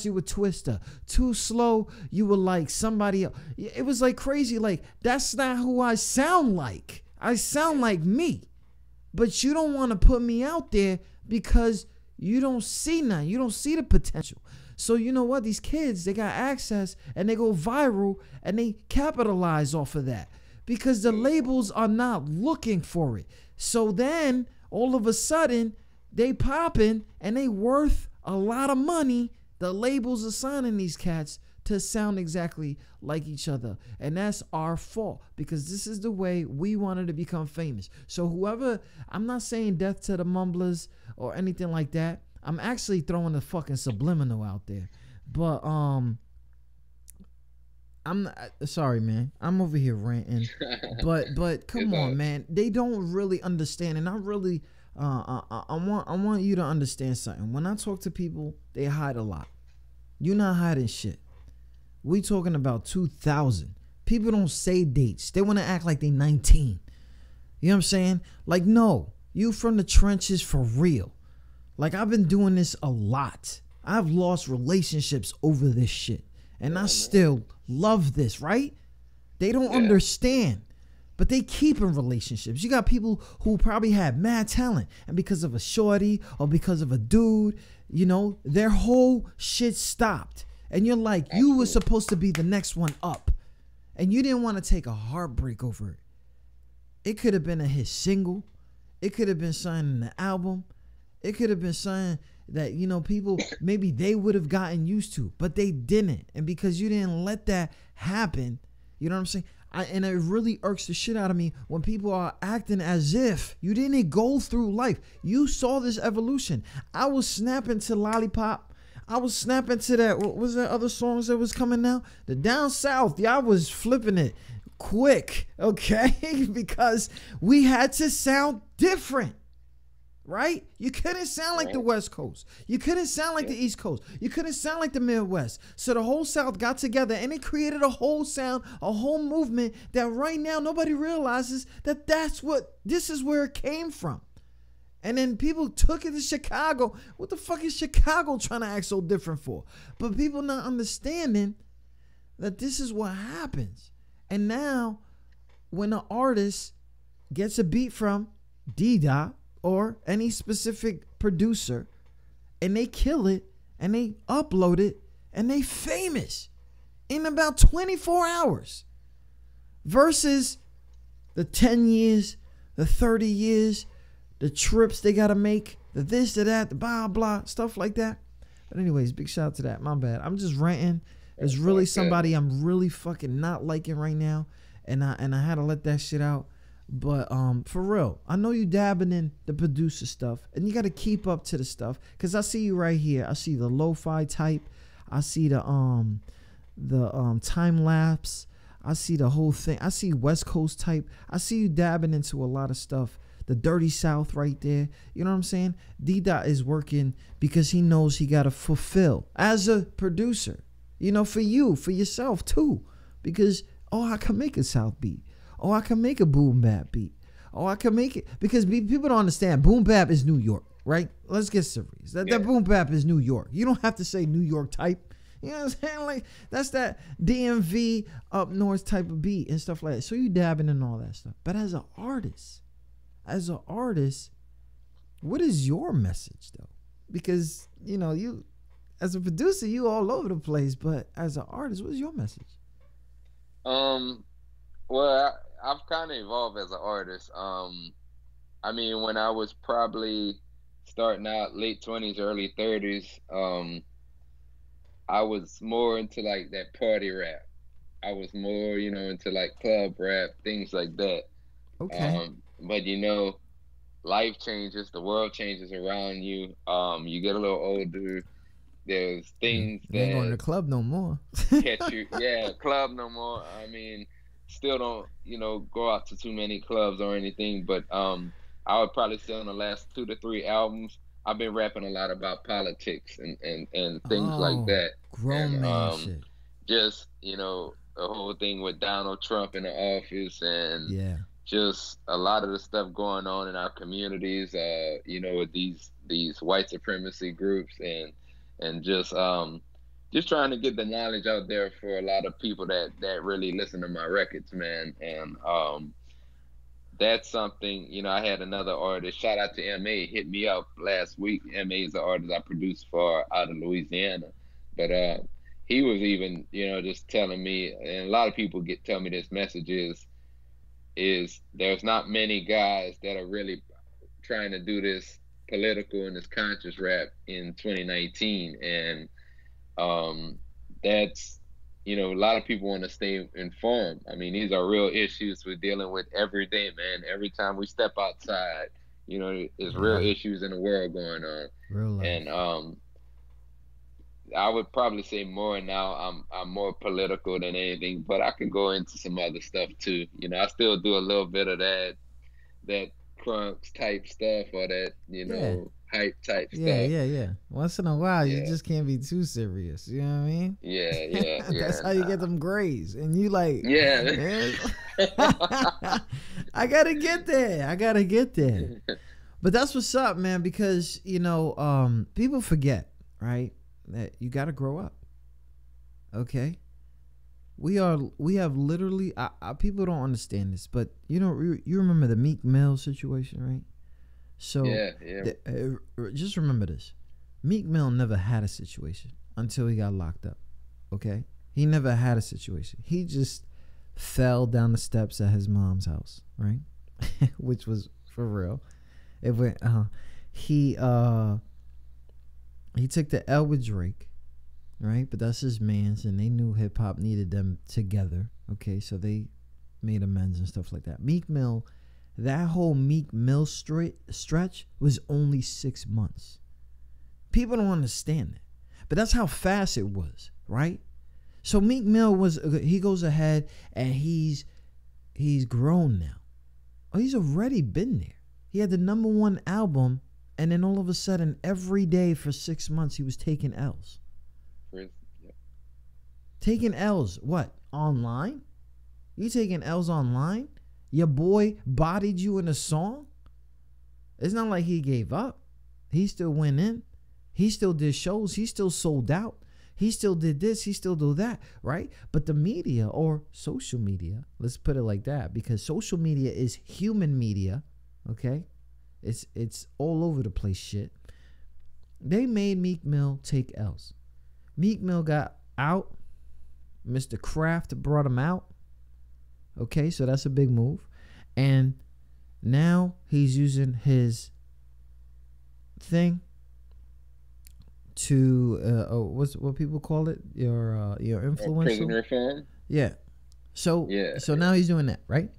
you would Twister. Too slow, you would like somebody else. It was like crazy. Like, that's not who I sound like. I sound like me. But you don't want to put me out there because you don't see none. You don't see the potential. So you know what? These kids, they got access and they go viral and they capitalize off of that because the labels are not looking for it. So then all of a sudden they popping and they worth a lot of money. The labels are signing these cats to sound exactly like each other. And that's our fault because this is the way we wanted to become famous. So whoever, I'm not saying death to the mumblers or anything like that. I'm actually throwing the fucking subliminal out there. But I'm not, sorry, man. I'm over here ranting. But come on, man. They don't really understand, and I really I want you to understand something. When I talk to people, they hide a lot. You're not hiding shit. We talking about 2000. People don't say dates. They want to act like they 19. You know what I'm saying? Like, no, you from the trenches for real. Like, I've been doing this a lot. I've lost relationships over this shit. And I still love this, right? They don't understand. But they keep in relationships. You got people who probably had mad talent. And because of a shorty or because of a dude, you know, their whole shit stopped. And you're like, you were supposed to be the next one up. And you didn't want to take a heartbreak over it. It could have been a hit single. It could have been signing the album. It could have been something that, you know, people, maybe they would have gotten used to, but they didn't. And because you didn't let that happen, you know what I'm saying? And it really irks the shit out of me when people are acting as if you didn't go through life. You saw this evolution. I was snapping to Lollipop. I was snapping to that, what was that other songs that was coming out? The Down South. Yeah, I was flipping it quick, okay? Because we had to sound different. Right? You couldn't sound like the West Coast. You couldn't sound like the East Coast. You couldn't sound like the Midwest. So the whole South got together and it created a whole sound, a whole movement that right now nobody realizes that this is where it came from. And then people took it to Chicago. What the fuck is Chicago trying to act so different for? But people not understanding that this is what happens. And now when an artist gets a beat from D-Dot, or any specific producer, and they kill it, and they upload it, and they famous in about 24 hours. Versus the 10 years, the 30 years, the trips they gotta make, the this, the that, the blah, blah, stuff like that. But anyways, big shout out to that. My bad. I'm just ranting. There's really somebody I'm really fucking not liking right now, and I had to let that shit out. But for real, I know you dabbing in the producer stuff, and you got to keep up to the stuff, because I see you right here. I see the lo-fi type. I see the time lapse. I see the whole thing. I see West Coast type. I see you dabbing into a lot of stuff. The Dirty South right there. You know what I'm saying? D-Dot is working because he knows he got to fulfill as a producer. You know, for you, for yourself too. Because, oh, I can make a South beat. Oh, I can make a boom bap beat. Oh, I can make it. Because people don't understand. Boom bap is New York, right? Let's get serious. That boom bap is New York. You don't have to say New York type. You know what I'm saying? Like, that's that DMV up north type of beat and stuff like that. So you dabbing in all that stuff. But as an artist, what is your message though? Because, you know, you as a producer, you all over the place. But as an artist, what's your message? Well, I've kind of evolved as an artist. I mean, when I was probably starting out late 20s, early 30s, I was more into like that party rap. I was more, into like club rap, things like that. Okay. But life changes, the world changes around you. You get a little older. There's You things ain't going to the that club no more. catch you. Yeah, club no more. I mean, still don't, go out to too many clubs or anything. But I would probably say on the last 2 to 3 albums, I've been rapping a lot about politics and things like Oh, that. grown And man shit. just, the whole thing with Donald Trump in the office and Yeah. just a lot of the stuff going on in our communities, with these white supremacy groups and just trying to get the knowledge out there for a lot of people that really listen to my records, man. And that's something, I had another artist, shout out to MA, hit me up last week. MA is the artist I produced for out of Louisiana. But he was even, just telling me, and a lot of people tell me this message is there's not many guys that are really trying to do this political and this conscious rap in 2019. And that's, a lot of people want to stay informed. I mean, these are real issues we're dealing with every day, man. Every time we step outside, there's real issues in the world going on. Real life. And I would probably say more now. I'm more political than anything, but I can go into some other stuff too. I still do a little bit of that crunks type stuff or that hype type stuff. Yeah. Once in a while, you Yeah. just can't be too serious. You know what I mean? Yeah. That's how you get them grades. And you like, Yeah. man, I gotta get there. But that's what's up, man. Because people forget, right, that you gotta grow up. Okay. We have literally. People don't understand this, but you remember the Meek Mill situation, right? So yeah. Just remember this: Meek Mill never had a situation until he got locked up. Okay, he never had a situation. He just fell down the steps at his mom's house, right? Which was for real. It went. He took the L with Drake. Right, but that's his man's, and they knew hip hop needed them together. Okay, so they made amends and stuff like that. Meek Mill, that whole Meek Mill stretch was only 6 months. People don't understand that, but that's how fast it was, right? So Meek Mill he goes ahead and he's grown now. Oh, he's already been there. He had the #1 album, and then all of a sudden, every day for 6 months, he was taking L's. Taking L's, what? Online? You taking L's online? Your boy bodied you in a song? It's not like he gave up. He still went in. He still did shows. He still sold out. He still did this. He still do that, right? But the media, or social media, let's put it like that, because social media is human media, okay? It's all over the place shit. They made Meek Mill take L's. Meek Mill got out. Mr. Kraft brought him out. Okay, so that's a big move. And now he's using his thing to what people call it? Your influencer. Prison reform. Yeah. So now he's doing that, right?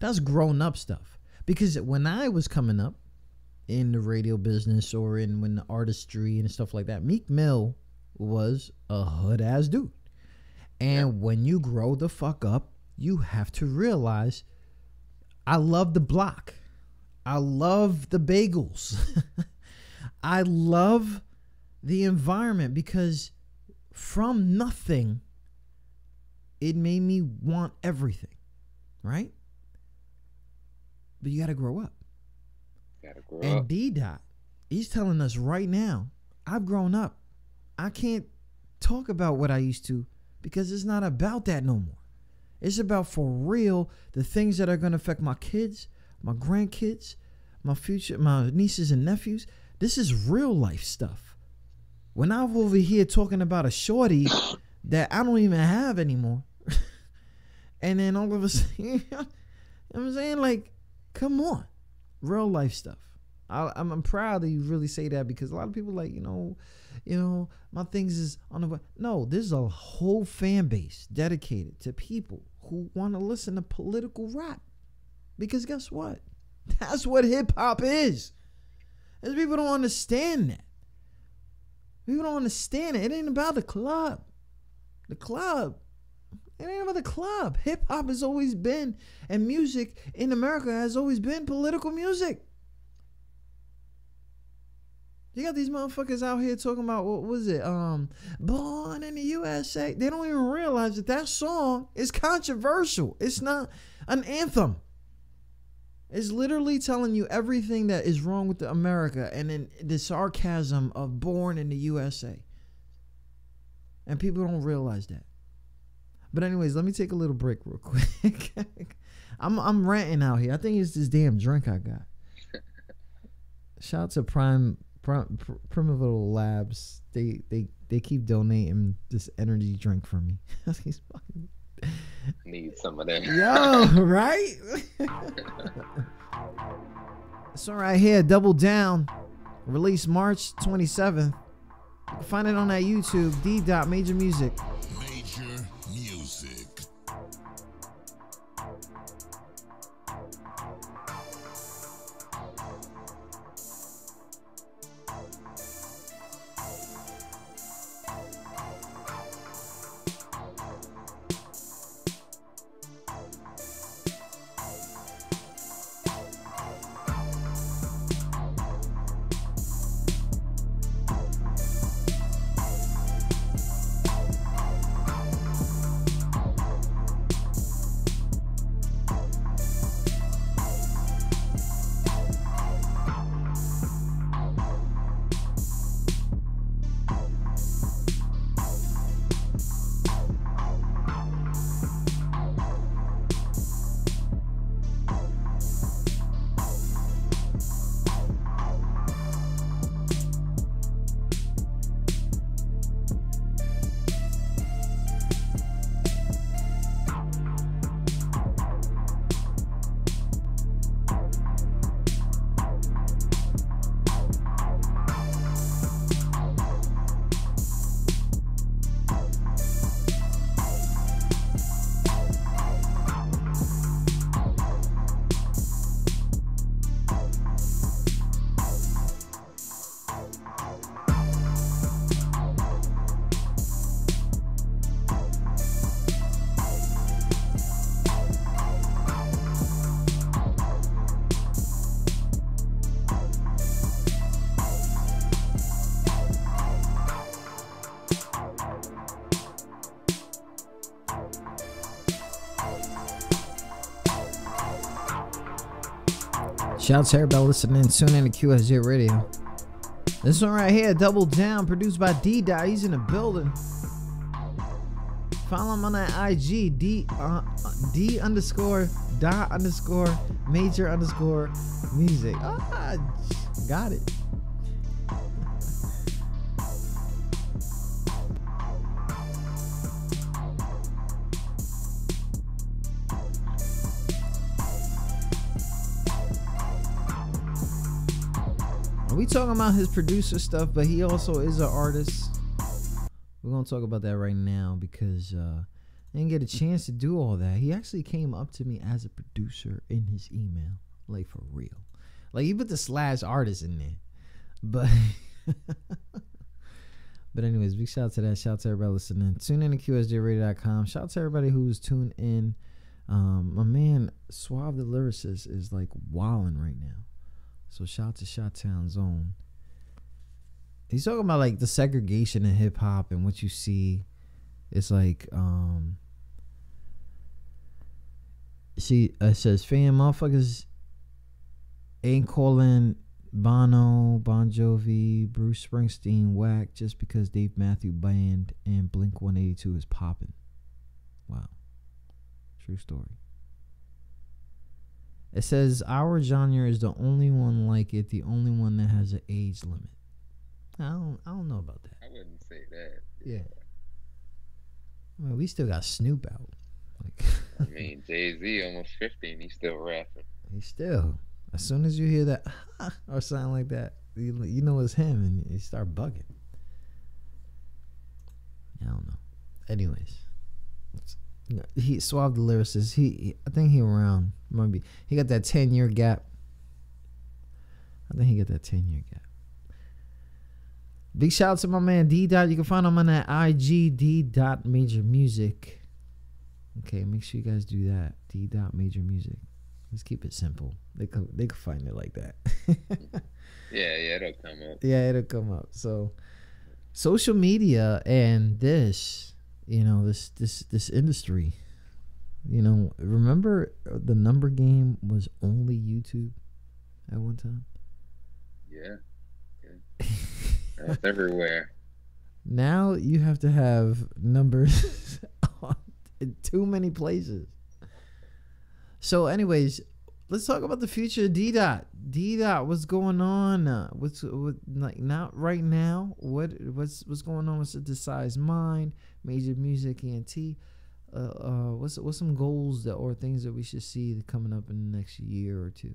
That's grown up stuff. Because when I was coming up in the radio business or when the artistry and stuff like that, Meek Mill was a hood ass dude. And when you grow the fuck up, you have to realize, I love the block. I love the bagels. I love the environment, because from nothing, it made me want everything, right? But you got to grow up. And D-Dot, he's telling us right now, I've grown up. I can't talk about what I used to, because it's not about that no more. It's about, for real, the things that are going to affect my kids, my grandkids, my future, my nieces and nephews. This is real life stuff. When I'm over here talking about a shorty that I don't even have anymore, and then all of a sudden, you know what I'm saying, like, come on, real life stuff. I'm proud that you really say that, because a lot of people like, my things is on the way. No, there's a whole fan base dedicated to people who want to listen to political rap. Because guess what? That's what hip hop is. And people don't understand that. People don't understand it. It ain't about the club. The club. It ain't about the club. Hip hop has always been, and music in America has always been political music. You got these motherfuckers out here talking about, what was it? Born in the USA. They don't even realize that song is controversial. It's not an anthem. It's literally telling you everything that is wrong with America, and then the sarcasm of born in the USA. And people don't realize that. But anyways, let me take a little break real quick. I'm ranting out here. I think it's this damn drink I got. Shout out to Primitive Labs. They keep donating this energy drink for me. Need some of that. Yo, right? This one right here, Double Down, released March 27th. You can find it on that YouTube, D.Major Music. Major Music. Shout out to everybody listening. Tune in to QSJ Radio. This one right here, Double Down, produced by D-Dot. He's in the building. Follow him on that IG, D_dot_major_music. Ah, got it. We talking about his producer stuff, but he also is an artist. We're gonna talk about that right now because I didn't get a chance to do all that. He actually came up to me as a producer in his email, like for real. Like he put the /artist in there, but but anyways, big shout out to that. Shout out to everybody listening. Tune in to QSJRadio.com. Shout out to everybody who's tuned in. My man Suave the Lyricist is like wilding right now. So shout out to Shot-Town Zone. He's talking about like the segregation in hip hop and what you see. It's like it says fam motherfuckers ain't calling Bono, Bon Jovi, Bruce Springsteen whack just because Dave Matthews Band and Blink 182 is popping. Wow. True story. It says our genre is the only one like it, the only one that has an age limit. I don't know about that. I wouldn't say that. Yeah. I mean, we still got Snoop out. Like I mean, Jay-Z almost 50 and he's still rapping. he's still. As soon as you hear that or something like that, you know it's him, and you start bugging. I don't know. Anyways, he Suave the lyricist. I think he around. Maybe he got that 10-year gap. I think he got that 10-year gap. Big shout out to my man D Dot. You can find him on that IG D Dot Major Music. Okay, make sure you guys do that. D Dot Major Music. Let's keep it simple. They could find it like that. Yeah, it'll come up. Yeah, it'll come up. So, social media and this, this industry. Remember the number game was only YouTube at one time. Yeah. That's everywhere. Now you have to have numbers in too many places. So, anyways, let's talk about the future of D Dot. D Dot, what's going on? What's not right now? What's going on with Synthesized Mind, Major Music, ENT? What's some goals or things that we should see coming up in the next year or two?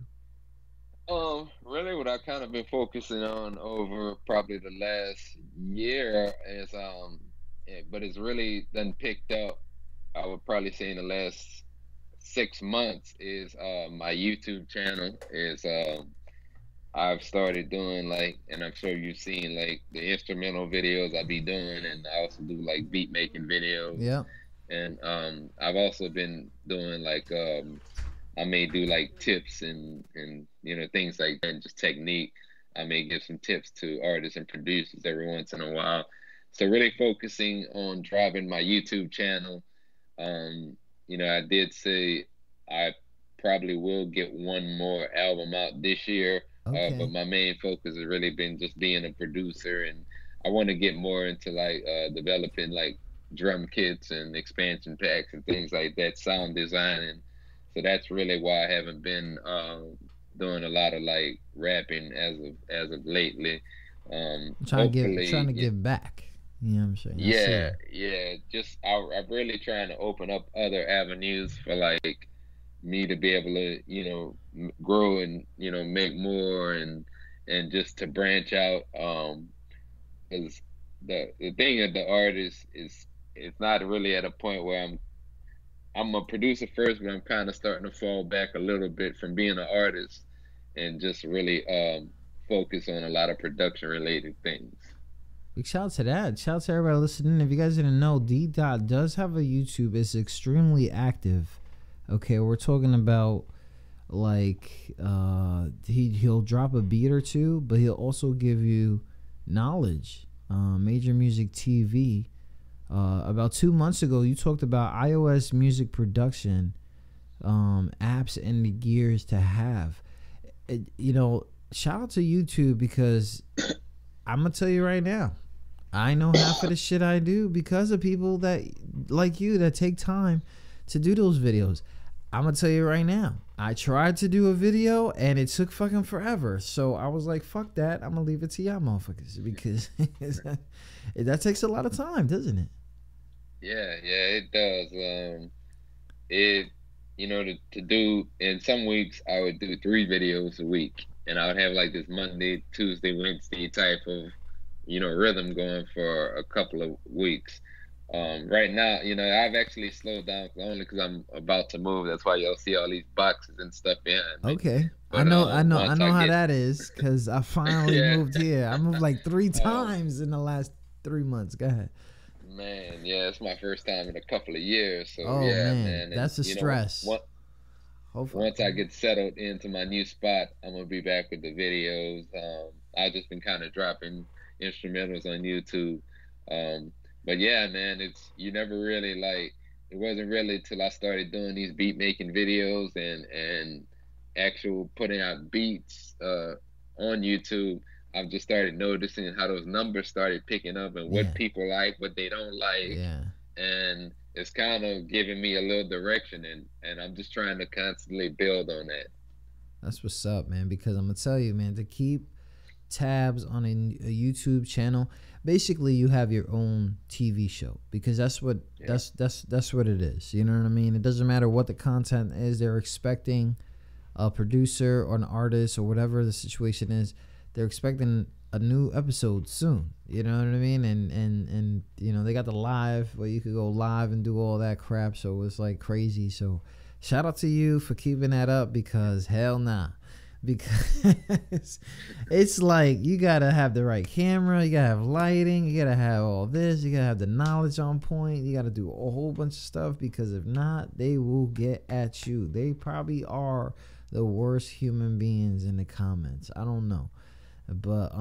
Really what I've kind of been focusing on over probably the last year is but it's really done picked up. I would probably say in the last 6 months is my YouTube channel is I've started doing and I'm sure you've seen the instrumental videos I be doing, and I also do beat making videos. Yeah. And I've also been doing I may do tips and things like that, and just technique. I may give some tips to artists and producers every once in a while. So really focusing on driving my YouTube channel. I did say I probably will get one more album out this year. Okay. But my main focus has really been just being a producer, and I want to get more into developing drum kits and expansion packs and things like that, sound design. And so that's really why I haven't been doing a lot of rapping as of lately. Trying to give back. You know what I'm saying? Yeah. Just I'm really trying to open up other avenues for me to be able to grow and make more and just to branch out. Because the thing of the artist is it's not really at a point where I'm a producer first, but I'm kind of starting to fall back a little bit from being an artist and just really focus on a lot of production related things. Big shout out to that. Shout out to everybody listening. If you guys didn't know, D Dot does have a YouTube. It's extremely active. Okay, we're talking about he'll drop a beat or two, but he'll also give you knowledge. Major Music TV. About 2 months ago, you talked about iOS music production, apps and the gears to have. Shout out to YouTube, because I'm gonna tell you right now, I know half of the shit I do because of people that like you that take time to do those videos. I'm gonna tell you right now, I tried to do a video and it took fucking forever. So I was like, fuck that. I'm gonna leave it to y'all motherfuckers, because that takes a lot of time, doesn't it? Yeah, it does. To do, in some weeks I would do 3 videos a week, and I would have this Monday, Tuesday, Wednesday type of rhythm going for a couple of weeks. Right now, I've actually slowed down only because I'm about to move. That's why y'all see all these boxes and stuff behind me. Okay. But, I know how that is, because I finally moved here. I moved 3 times in the last 3 months. Go ahead. Man, yeah, it's my first time in a couple of years. So man. That's a stress. Once I get settled into my new spot, I'm gonna be back with the videos. I've just been kind of dropping instrumentals on YouTube. But yeah, man, you never really it wasn't really till I started doing these beat making videos and actual putting out beats on YouTube. I've just started noticing how those numbers started picking up and what people like, what they don't like. Yeah. And it's kind of giving me a little direction, and I'm just trying to constantly build on that. That's what's up, man, because I'm going to tell you, man, to keep tabs on a YouTube channel, basically you have your own TV show, because that's what that's what it is. You know what I mean? It doesn't matter what the content is. They're expecting a producer or an artist or whatever the situation is, they're expecting a new episode soon. You know what I mean? And you know, they got the live where you could go live and do all that crap. So it's like crazy. So shout out to you for keeping that up, because hell nah. Because it's like you gotta have the right camera, you gotta have lighting, you gotta have all this, you gotta have the knowledge on point, you gotta do a whole bunch of stuff, because if not, they will get at you. They probably are the worst human beings in the comments. I don't know, but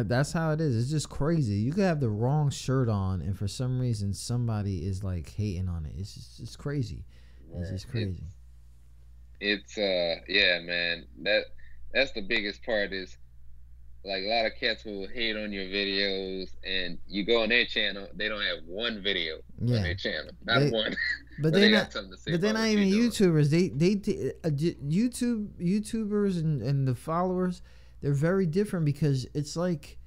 that's how it is. It's just crazy. You could have the wrong shirt on, and for some reason somebody is like hating on it. It's crazy. It's just crazy. It's yeah, man. That's the biggest part, is like a lot of cats will hate on your videos, and you go on their channel, they don't have one video on their channel, not one. But they're not. But they're not even YouTubers. YouTubers and the followers, they're very different, because it's like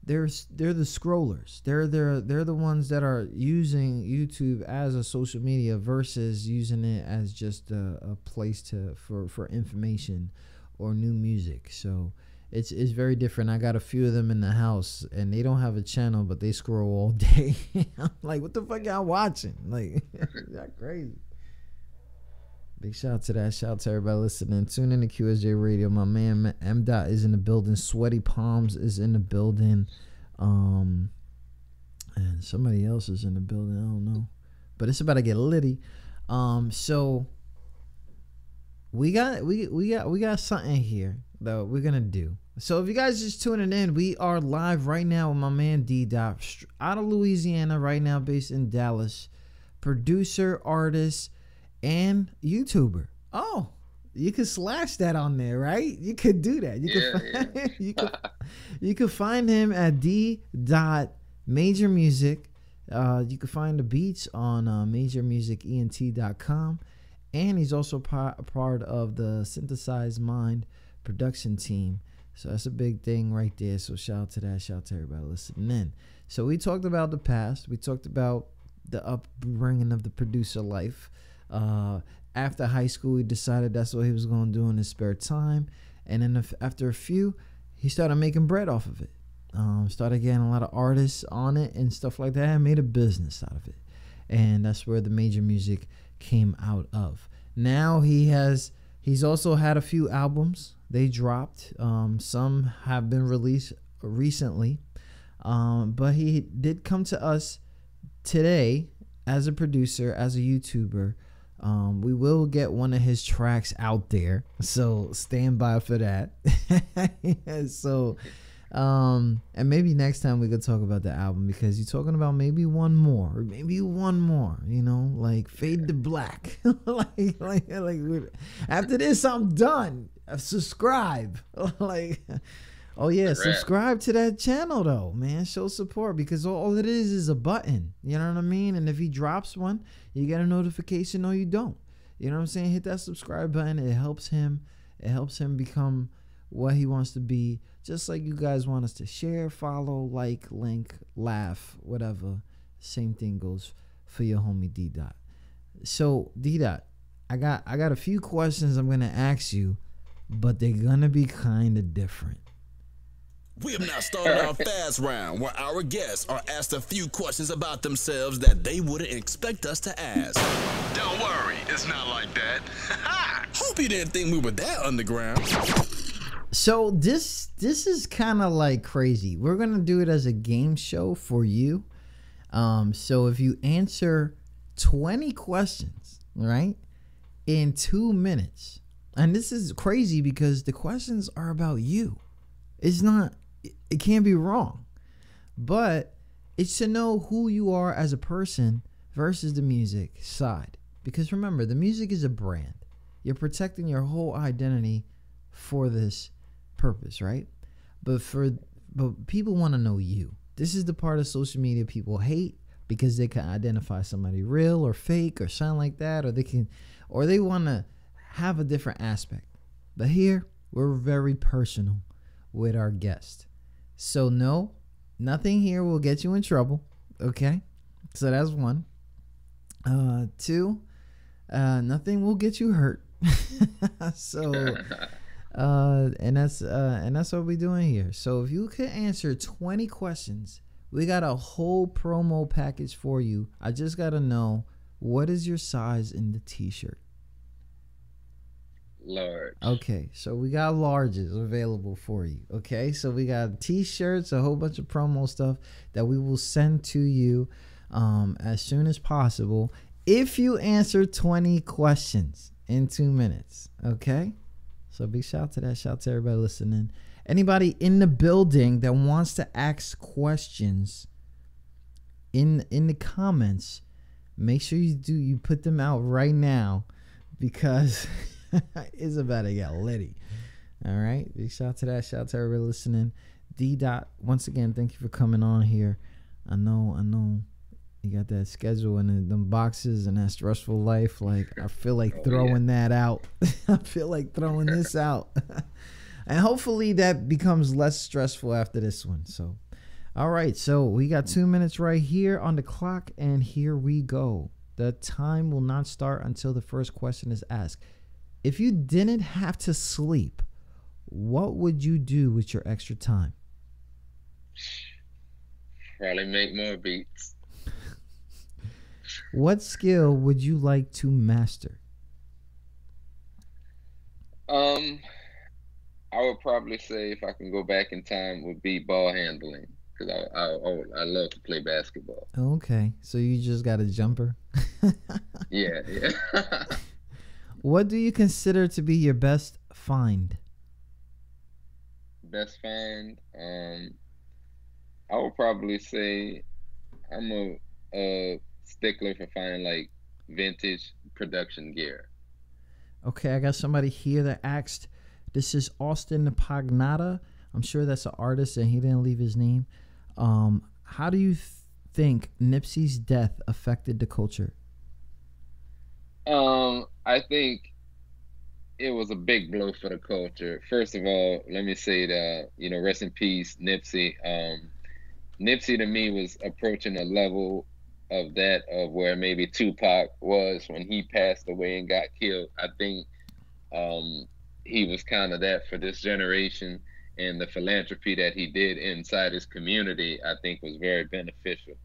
they're the scrollers. They're the ones that are using YouTube as a social media versus using it as just a place for information or new music. So it's very different. I got a few of them in the house, and they don't have a channel, but they scroll all day. I'm like, what the fuck y'all watching? Like, that crazy. Big shout out to that. Shout out to everybody listening. Tune in to QSJ Radio. My man M. Dot is in the building. Sweaty Palms is in the building. And somebody else is in the building. I don't know. But it's about to get litty. So we got something here that we're gonna do. So if you guys just tuning in, we are live right now with my man D. Dot out of Louisiana right now, based in Dallas. Producer, artist, and YouTuber. Oh, you could slash that on there, right? You could do that. You could find him at D. Major Music. You can find the beats on majormusicent.com, and he's also part of the Synthesized Mind production team. So that's a big thing right there. So shout out to that. Shout out to everybody listening in. So we talked about the past. We talked about the upbringing of the producer life. After high school, he decided that's what he was going to do in his spare time, and then after a few, he started making bread off of it. Started getting a lot of artists on it and stuff like that, and made a business out of it, and that's where the Major Music came out of. Now he's also had a few albums. They dropped. Some have been released recently, but he did come to us today as a producer, as a YouTuber. We will get one of his tracks out there, so stand by for that. So and maybe next time we could talk about the album, because you're talking about maybe one more, you know, like Fade to Black. like after this I'm done. Subscribe. Like, oh yeah, subscribe to that channel though, man. Show support, because all it is a button. You know what I mean? And if he drops one, you get a notification, or you don't. You know what I'm saying? Hit that subscribe button. It helps him. It helps him become what he wants to be. Just like you guys want us to share, follow, like, link, laugh, whatever. Same thing goes for your homie D. Dot. So D. Dot, I got a few questions I'm gonna ask you, but they're gonna be kind of different. We have now started our fast round, where our guests are asked a few questions about themselves that they wouldn't expect us to ask. Don't worry, it's not like that. Hope you didn't think we were that underground. So this is kind of like crazy. We're gonna do it as a game show for you. So if you answer 20 questions, right, in 2 minutes, and this is crazy because the questions are about you. It can't be wrong, but it's to know who you are as a person versus the music side. Because remember, the music is a brand. You're protecting your whole identity for this purpose, right? But people want to know you. This is the part of social media people hate, because they can identify somebody real or fake or sound like that, or they want to have a different aspect. But here, we're very personal with our guest. So no, nothing here will get you in trouble. Okay, so that's one. Two, nothing will get you hurt. So and that's what we're doing here. So if you could answer 20 questions, we got a whole promo package for you. I just gotta know, what is your size in the t-shirt? Large. Okay, so we got larges available for you. Okay, so we got t-shirts, a whole bunch of promo stuff that we will send to you as soon as possible if you answer 20 questions in 2 minutes. Okay, so big shout to that. Shout to everybody listening. Anybody in the building that wants to ask questions in the comments, make sure you put them out right now, because it's about to get litty. All right, big shout to that. Shout to everybody listening. D Dot, once again, thank you for coming on here. I know you got that schedule and them boxes and that stressful life. Like, I feel like throwing that out. I feel like throwing this out. And hopefully that becomes less stressful after this one. So, all right, so we got 2 minutes right here on the clock, and here we go. The time will not start until the first question is asked. If you didn't have to sleep, what would you do with your extra time? Probably make more beats. What skill would you like to master? I would probably say, if I can go back in time, would be ball handling, because I love to play basketball. Okay, so you just got a jumper. Yeah. What do you consider to be your best find? Best find, I would probably say I'm a stickler for finding like vintage production gear. Okay, I got somebody here that asked. This is Austin Pagnata. I'm sure that's an artist, and he didn't leave his name. How do you think Nipsey's death affected the culture? I think it was a big blow for the culture. First of all, let me say that, rest in peace, Nipsey. Nipsey to me was approaching a level of where maybe Tupac was when he passed away and got killed. I think he was kind of that for this generation, and the philanthropy that he did inside his community, I think, was very beneficial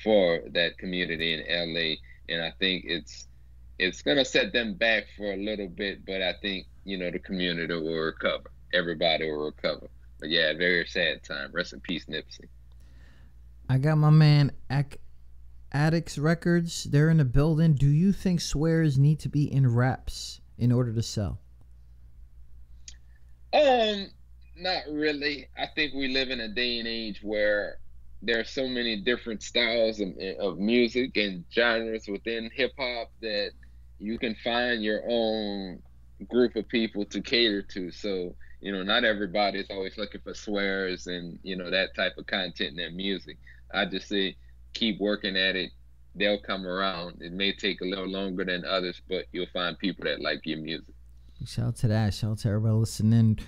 for that community in LA. And I think it's gonna set them back for a little bit, but I think the community will recover. Everybody will recover. But yeah, very sad time. Rest in peace, Nipsey. I got my man Addicts Records. They're in the building. Do you think swears need to be in raps in order to sell? Not really. I think we live in a day and age where there are so many different styles of music and genres within hip hop that you can find your own group of people to cater to. So, not everybody is always looking for swears and, that type of content in their music. I just say, keep working at it. They'll come around. It may take a little longer than others, but you'll find people that like your music. Shout out to that. Shout out to everybody listening.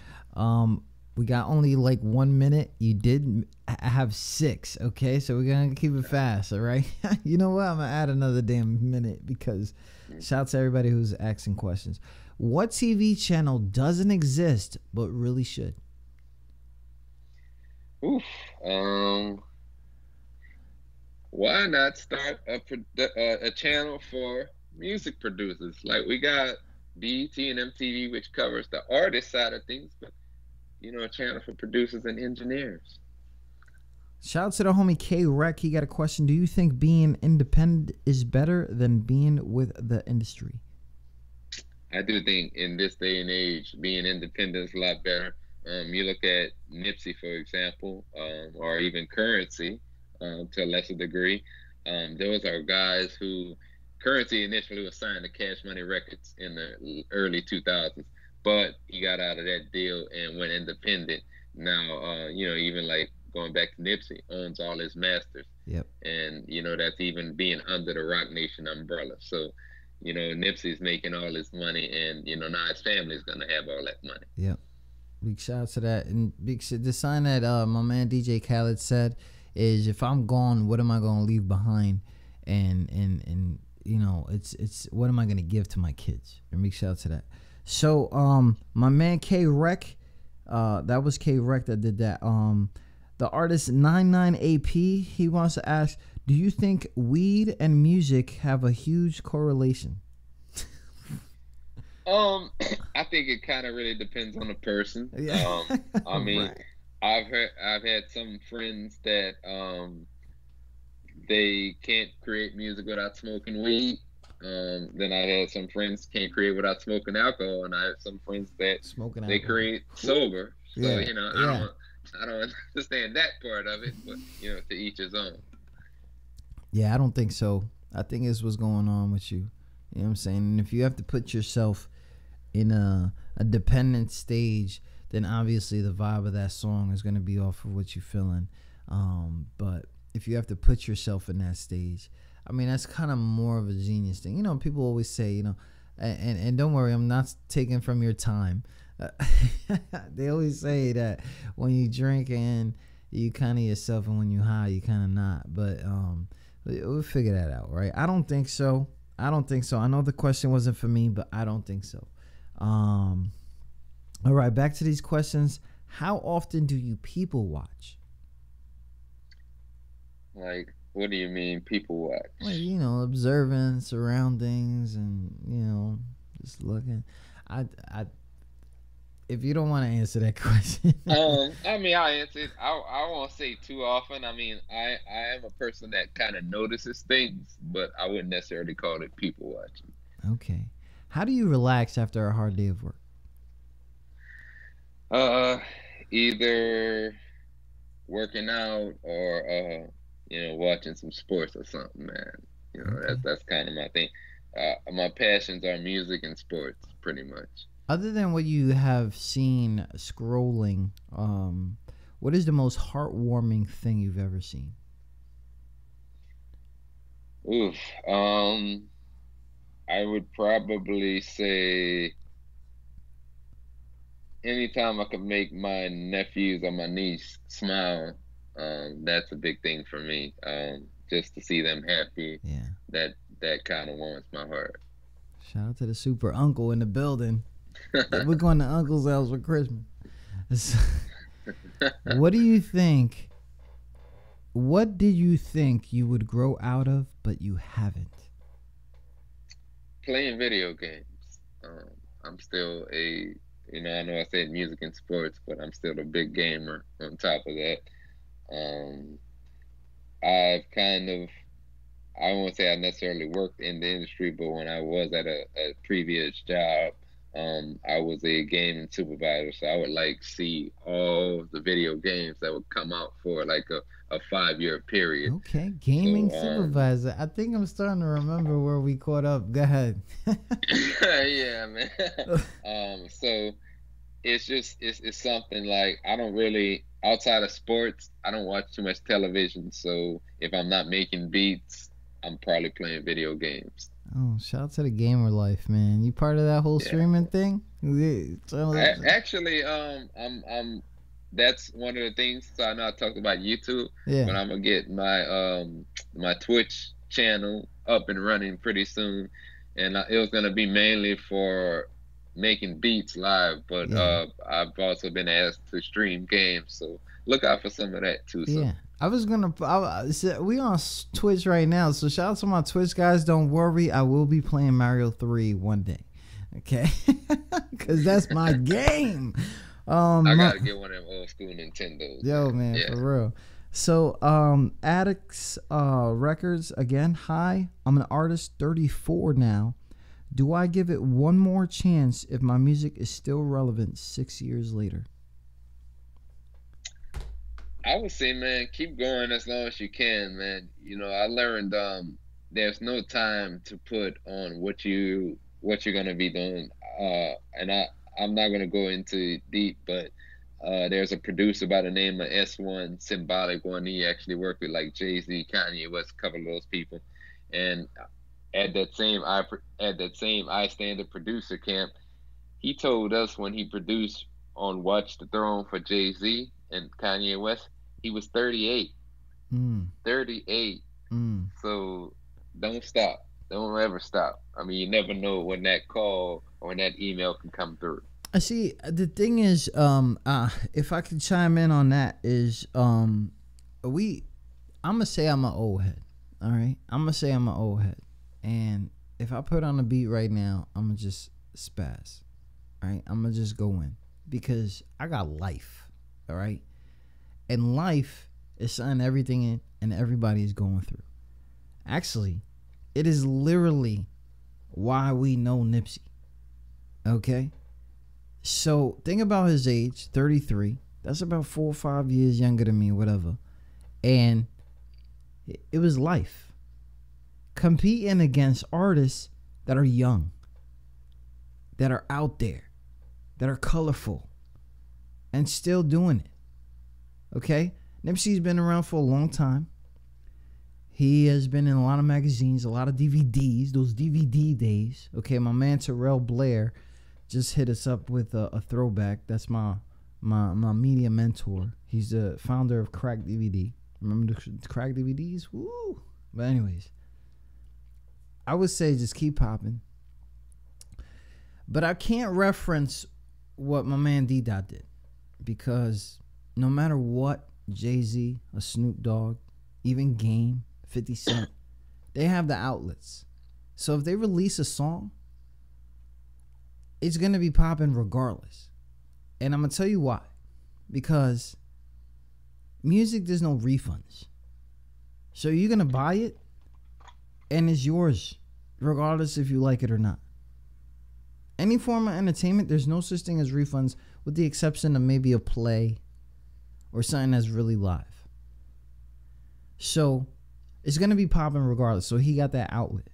We got only like 1 minute. You did have 6. Okay, so we're gonna keep it fast. All right. You know what? I'm gonna add another damn minute, because shout out to everybody who's asking questions. What TV channel doesn't exist but really should? Oof. Why not start a channel for music producers? Like, we got BET and MTV, which covers the artist side of things, but a channel for producers and engineers. Shout out to the homie K-Rec. He got a question. Do you think being independent is better than being with the industry? I do think in this day and age, being independent is a lot better. You look at Nipsey, for example, or even Currency, to a lesser degree. Those are guys who, Currency initially was signed to Cash Money Records in the early 2000s, but he got out of that deal and went independent. Now, even like going back to Nipsey, owns all his masters. Yep. And, that's even being under the Rock Nation umbrella. So, Nipsey's making all his money, and, now his family's going to have all that money. Yep. Big shout out to that. And the sign that my man DJ Khaled said is, if I'm gone, what am I going to leave behind? And it's what am I gonna give to my kids? And big shout out to that. So my man K Rec, that was K Rec that did that. The artist 99AP, he wants to ask, do you think weed and music have a huge correlation? I think it kind of really depends on the person. Yeah. I mean, Right. I've had some friends that they can't create music without smoking weed. Then I had some friends can't create without smoking alcohol, and I have some friends that Smoking they alcohol. create sober. So Yeah, I don't understand that part of it, but to each his own. Yeah, I don't think so. I think it's what's going on with you. You know what I'm saying? And if you have to put yourself in a dependent stage, then obviously the vibe of that song is going to be off of what you're feeling. But if you have to put yourself in that stage, I mean, that's kind of more of a genius thing. People always say, and don't worry, I'm not taking from your time. They always say that when you drink and you kind of yourself, and when you high, you kind of not. But we'll figure that out, right? I don't think so. I know the question wasn't for me, but I don't think so. All right, back to these questions. How often do you people watch? Like, what do you mean people watch? Like, observing surroundings and, just looking. I if you don't want to answer that question. I mean, I answered. I won't say too often. I mean, I am a person that kind of notices things, but I wouldn't necessarily call it people watching. Okay. How do you relax after a hard day of work? Either working out or watching some sports or something, man. Okay. That's kind of my thing. My passions are music and sports, pretty much. Other than what you have seen scrolling, what is the most heartwarming thing you've ever seen? Oof. I would probably say anytime I could make my nephews or my niece smile, that's a big thing for me. Just to see them happy, Yeah. that kind of warms my heart. Shout out to the super uncle in the building. We're going to Uncle's house for Christmas. What do you think? What did you think you would grow out of, but you haven't? Playing video games. I'm still I know I said music and sports, but I'm still a big gamer on top of that. I've kind of, I won't say I necessarily worked in the industry, but when I was at a previous job, I was a gaming supervisor, so I would see all the video games that would come out for a 5-year period. Okay, gaming So, supervisor. I think I'm starting to remember where we caught up. Go ahead. Yeah, man. So it's something like I don't really, outside of sports, I don't watch too much television. So if I'm not making beats, I'm probably playing video games. Oh, shout out to the gamer life, man. You part of that whole streaming thing? Actually, I'm. That's one of the things. So I know I talked about YouTube, Yeah. but I'm gonna get my my Twitch channel up and running pretty soon, and it was gonna be mainly for making beats live. But Yeah. I've also been asked to stream games, so look out for some of that too. So. Yeah. I was gonna. We on Twitch right now, so shout out to my Twitch guys. Don't worry, I will be playing Mario 3 one day. Okay, because that's my game. I gotta get one of them old school Nintendos. Yo, man, Yeah. for real. So, Addicts Records again. Hi, I'm an artist, 34 now. Do I give it one more chance if my music is still relevant 6 years later? I would say, man, keep going as long as you can, man. I learned there's no time to put on what you're gonna be doing. And I'm not gonna go into deep, but there's a producer by the name of S1 Symbolic One. He actually worked with Jay-Z, Kanye West, a couple of those people. And at that same I Standard producer camp, he told us when he produced on Watch the Throne for Jay-Z and Kanye West, he was 38. 38. So don't stop. Don't ever stop. I mean, you never know when that call or when that email can come through. I see. The thing is, if I could chime in on that, is I'm gonna say I'm an old head. All right, I'm gonna say I'm an old head, and if I put on a beat right now, I'm gonna just spaz. All right, I'm gonna just go in because I got life. All right, and life is something everything in and everybody is going through. Actually, it is literally why we know Nipsey. Okay. So think about his age, 33. That's about 4 or 5 years younger than me, whatever. And it was life. Competing against artists that are young, that are out there, that are colorful, and still doing it. Okay? Nipsey's been around for a long time. He has been in a lot of magazines, a lot of DVDs, those DVD days. Okay, my man Terrell Blair just hit us up with a throwback. That's my media mentor. He's the founder of Crack DVD. Remember the Crack DVDs? Woo! But anyways, I would say just keep popping. But I can't reference what my man D-Dot did, because no matter what, Jay-Z, a Snoop Dogg, even Game, 50 Cent, they have the outlets. So if they release a song, it's going to be popping regardless. And I'm going to tell you why. Because music, there's no refunds. So you're going to buy it, and it's yours, regardless if you like it or not. Any form of entertainment, there's no such thing as refunds, with the exception of maybe a play or something that's really live. So it's going to be popping regardless. So he got that outlet.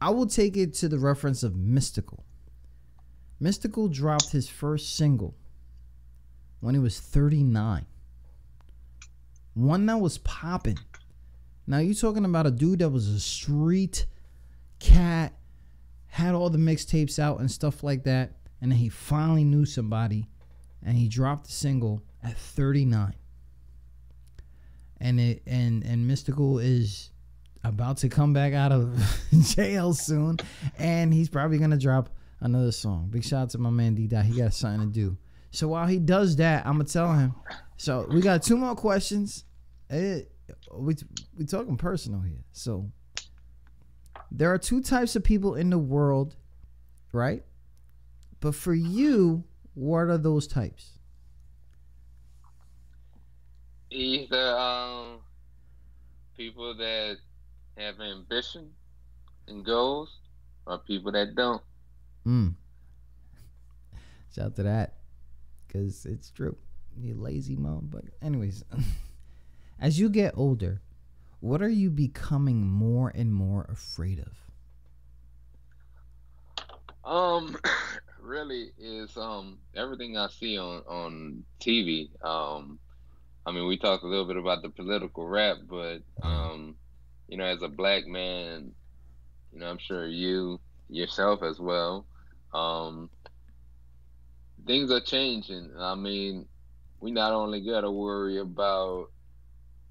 I will take it to the reference of Mystical. Mystical dropped his first single when he was 39. One that was popping. Now you talking about a dude that was a street cat, had all the mixtapes out and stuff like that, and then he finally knew somebody, and he dropped the single at 39. And Mystical is about to come back out of jail soon, and he's probably gonna drop another song. Big shout out to my man D-Dot. He got something to do. So while he does that, I'm gonna tell him. So we got 2 more questions. We talking personal here. So there are 2 types of people in the world, right? But for you, what are those types? Either people that have ambition and goals, or people that don't. Shout out to that, because it's true. You lazy motherfucker. Anyways, as you get older, what are you becoming more and more afraid of? Really is everything I see on TV. I mean, we talked a little bit about the political rap, but you know, as a black man, you know, I'm sure you yourself as well, things are changing. I mean, we not only gotta worry about,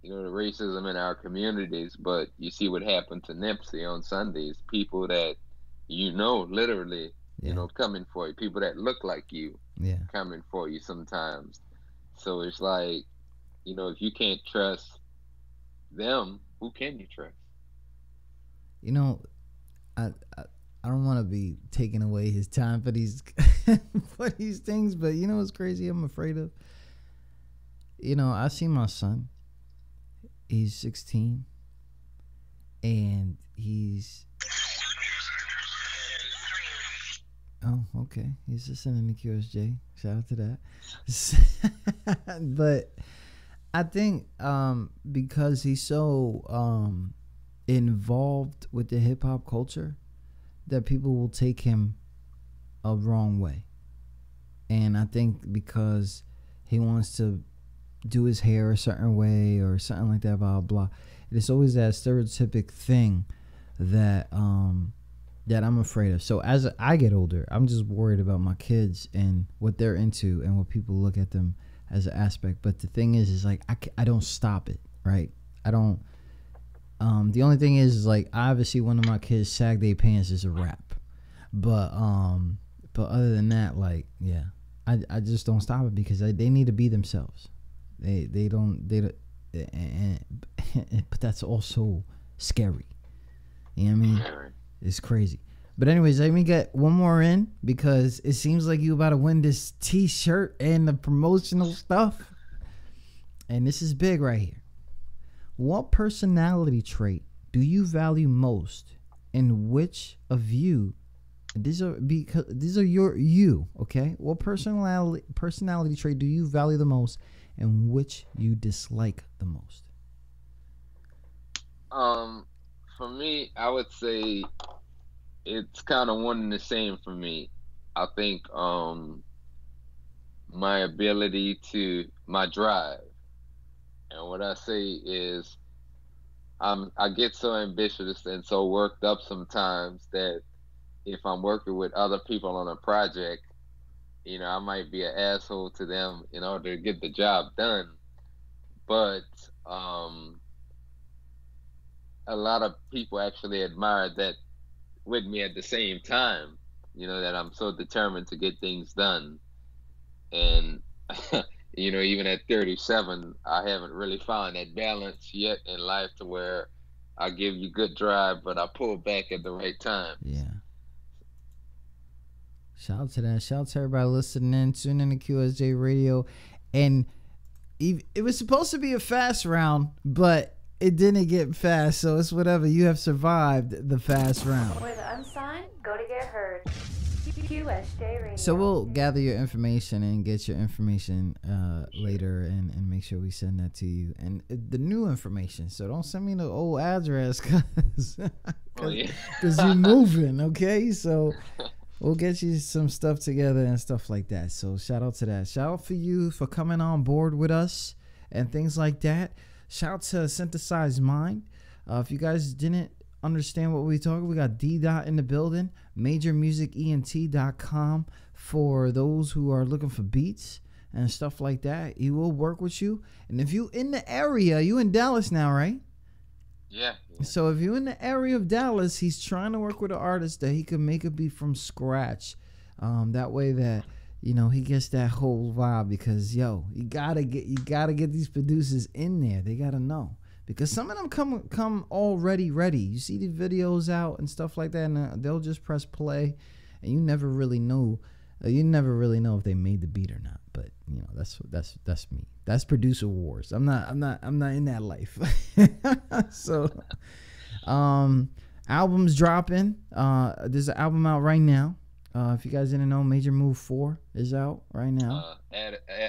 you know, the racism in our communities, but you see what happened to Nipsey on Sundays. People that, you know, literally, you know, coming for you. People that look like you, coming for you sometimes. So it's like, you know, if you can't trust them, who can you trust? You know, I don't want to be taking away his time for these for these things, but you know what's crazy I'm afraid of? You know, I see my son. He's 16, and he's... Oh, okay. He's listening to QSJ. Shout out to that. But I think because he's so involved with the hip hop culture, that people will take him a wrong way. And I think because he wants to do his hair a certain way or something like that, blah blah. It's always that stereotypic thing that that I'm afraid of. So as I get older, I'm just worried about my kids and what they're into and what people look at them as an aspect. But the thing is like I don't stop it, right? I don't The only thing is like obviously one of my kids sag their pants is a rap, but other than that, like yeah, I just don't stop it because they need to be themselves. They don't but that's also scary. You know what I mean? It's crazy. But anyways, let me get one more in because it seems like you about to win this t-shirt and the promotional stuff. And this is big right here. What personality trait do you value most, and which of you? These are you, okay? What personality trait do you value the most, and which you dislike the most? For me, I would say it's kind of one and the same for me. I think my drive. And what I say is I get so ambitious and so worked up sometimes that if I'm working with other people on a project, I might be an asshole to them in order to get the job done. But a lot of people actually admire that with me at the same time, that I'm so determined to get things done. And even at 37, I haven't really found that balance yet in life to where I give you good drive, but I pull back at the right time. Yeah. Shout out to that. Shout out to everybody listening in. Tune in to QSJ Radio. And it was supposed to be a fast round, but it didn't get fast, so it's whatever. You have survived the fast round. Where the unsigned go to get heard. QSJ Radio. So we'll gather your information and get your information later and make sure we send that to you. And the new information. So don't send me the old address because you're moving, okay? So we'll get you some stuff together and stuff like that. So shout out to that. Shout out for you for coming on board with us and things like that. Shout out to Synthesized Mind. If you guys didn't understand what we talking, we got D Dot in the building. MajorMusicENT.com for those who are looking for beats and stuff like that. He will work with you. And if you in the area, you in Dallas now, right? Yeah. So if you're in the area of Dallas, he's trying to work with an artist that he can make a beat from scratch. That way that he gets that whole vibe because you gotta get these producers in there. They gotta know. Because some of them come already ready. You see the videos out and stuff like that, and they'll just press play, and you never really know. You never really know if they made the beat or not. But that's me. That's producer wars. I'm not in that life. So, albums dropping. There's an album out right now. If you guys didn't know, Major Move 4 is out right now.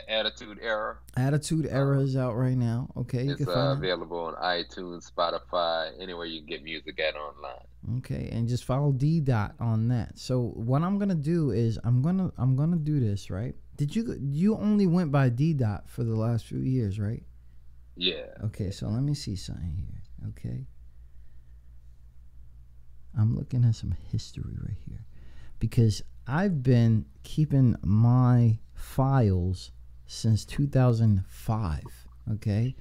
Attitude Era. Attitude Era is out right now. Okay, you can find it available on iTunes, Spotify, anywhere you get music at online. Okay, and just follow D Dot on that. So what I'm gonna do is I'm gonna do this, right? You only went by D Dot for the last few years, right? Yeah. Okay, so let me see something here. Okay, I'm looking at some history right here. Because I've been keeping my files since 2005, okay?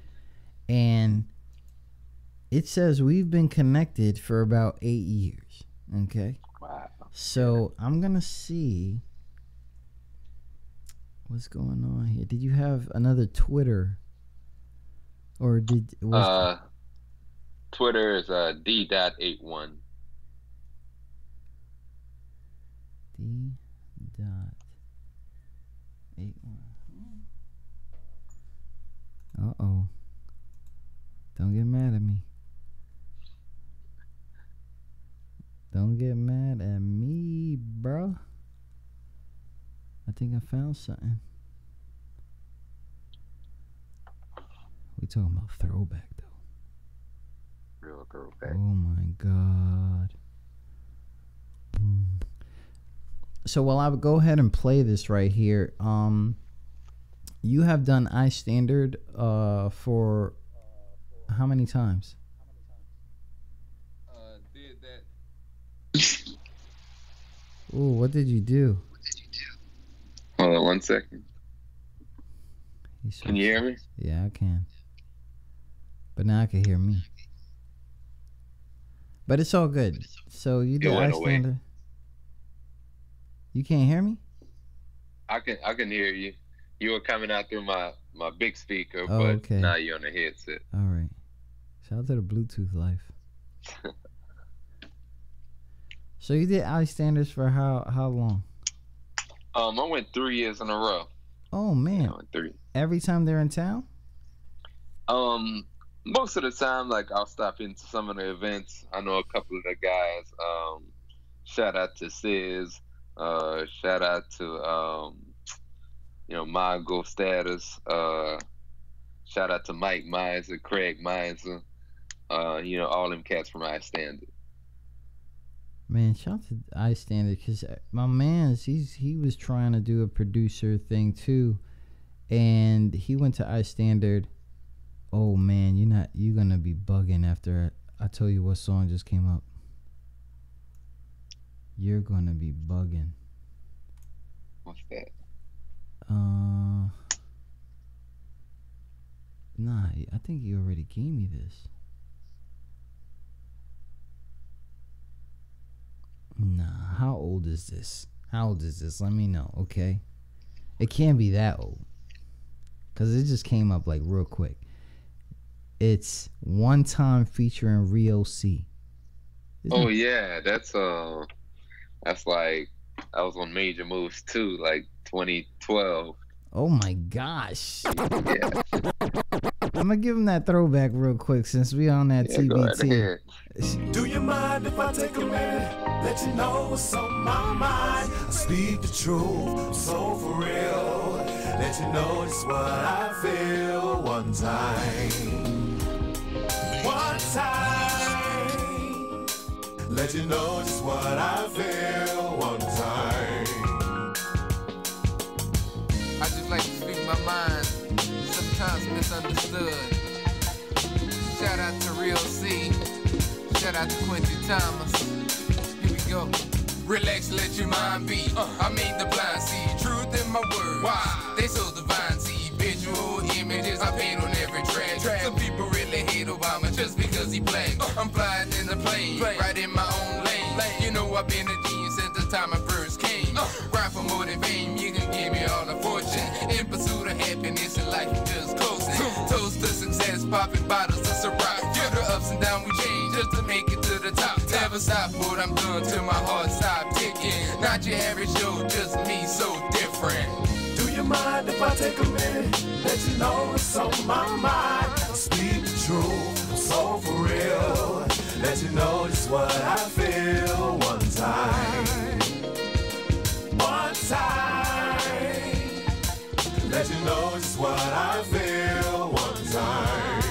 And it says we've been connected for about 8 years, okay? Wow. So I'm going to see what's going on here. Did you have another Twitter? Or Twitter is D.81. D.81. Uh-oh. Don't get mad at me. Don't get mad at me, bro. I think I found something. We talking about throwback, though. Real throwback. Oh, my God. So while I would go ahead and play this right here, you have done iStandard for how many times? Did that. Ooh, what did you do? Hold on 1 second. Can you hear me? Yeah, I can. But now I can hear me. But it's all good. So you did went away. Icelander. You can't hear me? I can hear you. You were coming out through my big speaker, Oh, but okay. now you're on the headset. All right. Shout out to the Bluetooth life. So you did Icestanders for how long? I went 3 years in a row. Oh man. I went 3. Every time they're in town? Most of the time, like I'll stop into some of the events. I know a couple of the guys. Shout out to Sis. Shout out to Mongo Status. Shout out to Mike Miser, Craig Miser. All them cats from Icelander. Man, shout out to Icelander, because my man, he was trying to do a producer thing too, and he went to Icelander. Oh man, you're gonna be bugging after I tell you what song just came up. You're gonna be bugging. What's that? Nah, I think you already gave me this. Nah, how old is this? Let me know, okay? It can't be that old, cause it just came up like real quick. It's One Time featuring Rio C. Oh yeah, that's like I was on Major Moves too, like 2012. Oh my gosh. Yeah. I'm gonna give him that throwback real quick since we on that Yeah, go right TBT. ahead. Do you mind if I take a minute? Let you know what's on my mind. I speak the truth, I'm so for real. Let you know just what I feel. One time. Let you know just what I feel. One time. I just like to speak my mind, sometimes misunderstood. Shout out to Real C. Shout out to Quincy Thomas. Here we go. Relax, let your mind be. I made the blind see truth in my words. Why? They so divine, see visual images I paint on every track. Some people really hate Obama just because he black. I'm flying in the plane, right in my own lane. You know I've been a genius since the time I first came. Ride for more than fame, you can give me all the fortune. In pursuit of happiness and life, you just closing. Toast to success, popping bottles of Ciroc. Through the ups and downs we change just to make it to the top. Never stop what I'm doing till my heart stop ticking. Not your average Joe, just me, so different. Do you mind if I take a minute? Let you know what's on my mind. I speak the truth, I'm so for real. Let you know just what I feel. One time. Let you know just what I feel. One time.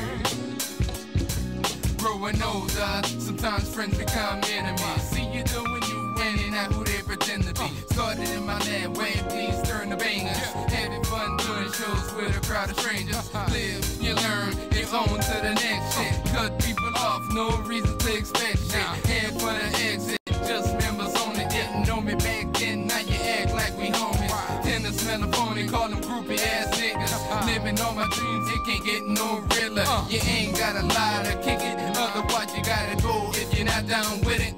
Growing older, sometimes friends become enemies. See you doing you and not who they pretend to be. Started in my land, way please turn the bangers. Having fun doing shows with a crowd of strangers. Live, you learn, it's on to the next shit. Cut people off, no reason to expect shit. Head for the exit, just members only. Didn't know me back then, now you act like we homies. Tend to smell a phony, call them groupie ass niggas. Living on my dreams, it can't get no realer. You ain't got a lie to kick it, otherwise you gotta go if you're not down with it.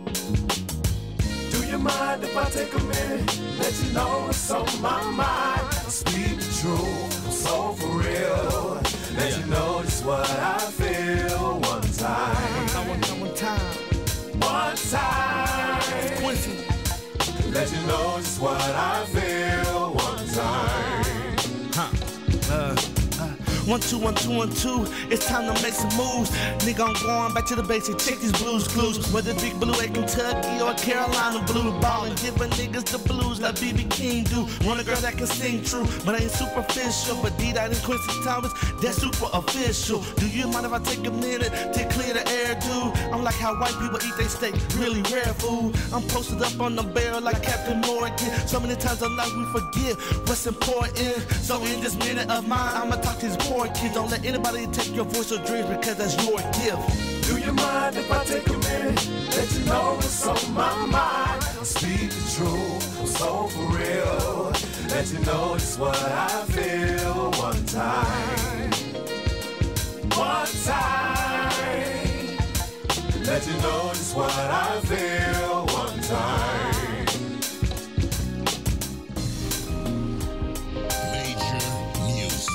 Do you mind if I take a minute? Let you know what's on my mind. I speak the truth, I'm so for real. Let you know just what I feel. One time. One time. Let you know just what I feel. One time. 1, 2, 1, 2, 1, 2. It's time to make some moves. Nigga, I'm going back to the basics. Check these blues clues. Whether Big Blue at Kentucky or Carolina Blue, ballin', giving niggas the blues like B.B. King do. Want a girl that can sing true, but ain't superficial. But D-Dot and Quincy Thomas, that's super official. Do you mind if I take a minute to clear the air, dude? I'm like how white people eat their steak, really rare food. I'm posted up on the barrel like Captain Morgan. So many times in life we forget what's important. So in this minute of mine, I'ma talk to these poor kids. Don't let anybody take your voice or dreams because that's your gift. Do you mind if I take a minute? Let you know what's on my mind. I speak the truth, I'm so for real. Let you know just what I feel. One time. One time. Let you know just what I feel one time. Major music.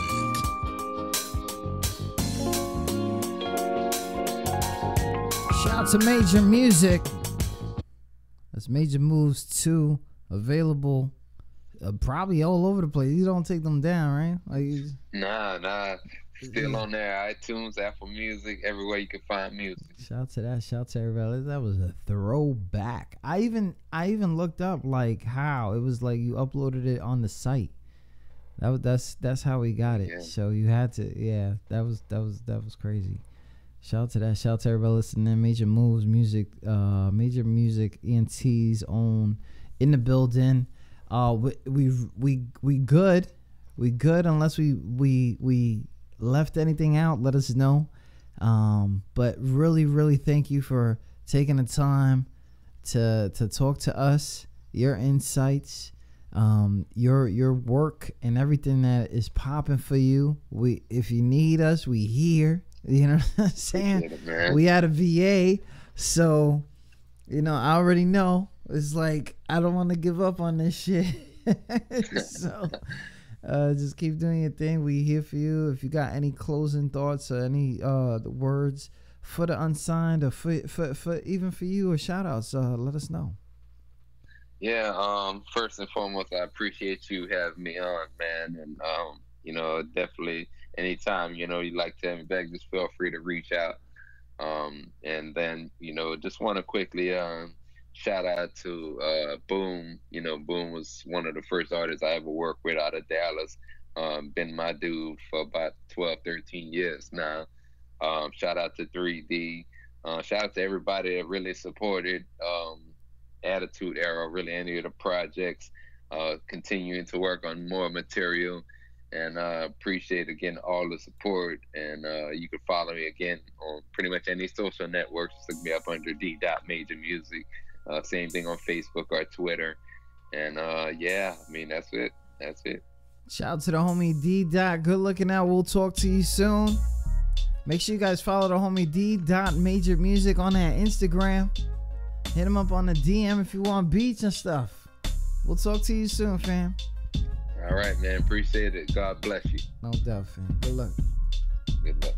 Shout out to Major Music. That's Major Moves 2, available probably all over the place. You don't take them down, right? Like, Nah. Still on there. iTunes, Apple Music, everywhere you can find music. Shout out to that. Shout out to everybody. That was a throwback. I even looked up like how it was, like you uploaded it on the site. That's how we got it. Yeah. So you had to. Yeah, that was crazy. Shout out to that. Shout out to everybody listening. Major Moves Music, Major Music ENT's own in the building. We good unless we left anything out. Let us know. But really thank you for taking the time to talk to us, your insights, your work, and everything that is popping for you. If you need us, we here. You know what I'm saying? We had a VA, so I already know. It's like I don't want to give up on this shit. So just keep doing your thing. We here for you. If you got any closing thoughts or any words for the unsigned, or for even for you, or shout outs, let us know. Yeah, first and foremost, I appreciate you having me on, man. And definitely anytime, you'd like to have me back, just feel free to reach out. And then, just want to quickly shout out to Boom. Boom was one of the first artists I ever worked with out of Dallas. Been my dude for about 12, 13 years now. Shout out to 3D. Shout out to everybody that really supported Attitude Era, really any of the projects, continuing to work on more material. And appreciate, again, all the support. And you can follow me, again, on pretty much any social networks. Just look me up under D.Major Music. Same thing on Facebook or Twitter. And that's it. Shout out to the homie D. Good looking out. We'll talk to you soon. Make sure you guys follow the homie D.Major Music on that Instagram. Hit him up on the DM if you want beats and stuff. We'll talk to you soon, fam. All right, man. Appreciate it. God bless you. No doubt, fam. Good luck. Good luck.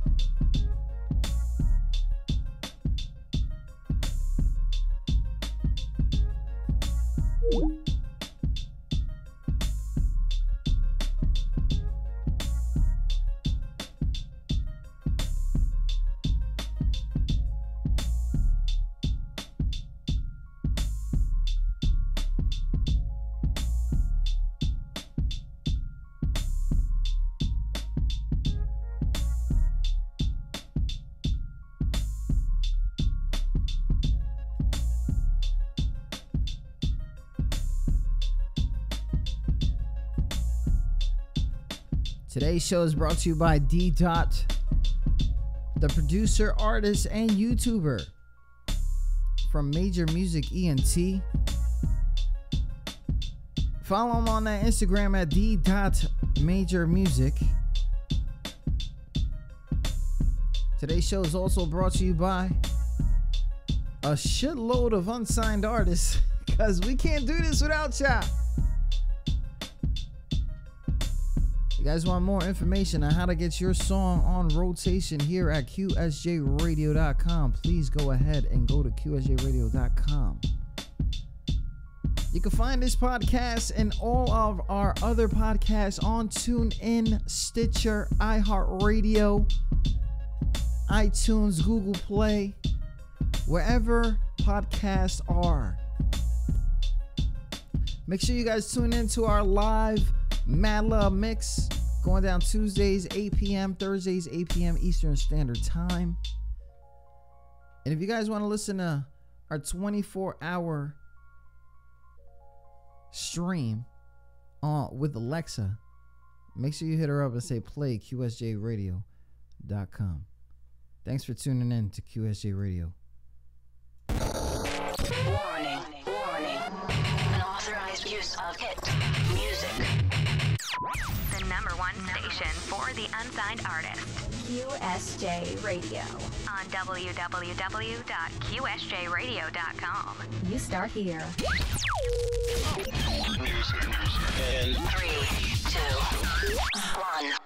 Today's show is brought to you by D. The producer, artist, and YouTuber from Major Music ENT. Follow him on that Instagram at D.Major Music. Today's show is also brought to you by a shitload of unsigned artists, because we can't do this without y'all. You guys want more information on how to get your song on rotation here at QSJRadio.com, please go ahead and go to QSJRadio.com. You can find this podcast and all of our other podcasts on TuneIn, Stitcher, iHeartRadio, iTunes, Google Play, wherever podcasts are. Make sure you guys tune in to our live Mad Love Mix going down Tuesdays 8 p.m., Thursdays 8 p.m. Eastern Standard Time. And if you guys want to listen to our 24-hour stream with Alexa, make sure you hit her up and say play QSJRadio.com. Thanks for tuning in to QSJ Radio. Warning. Unauthorized use of hit music. The number one station for the unsigned artist. QSJ Radio. On www.qsjradio.com. You start here. In 3, 2, 1.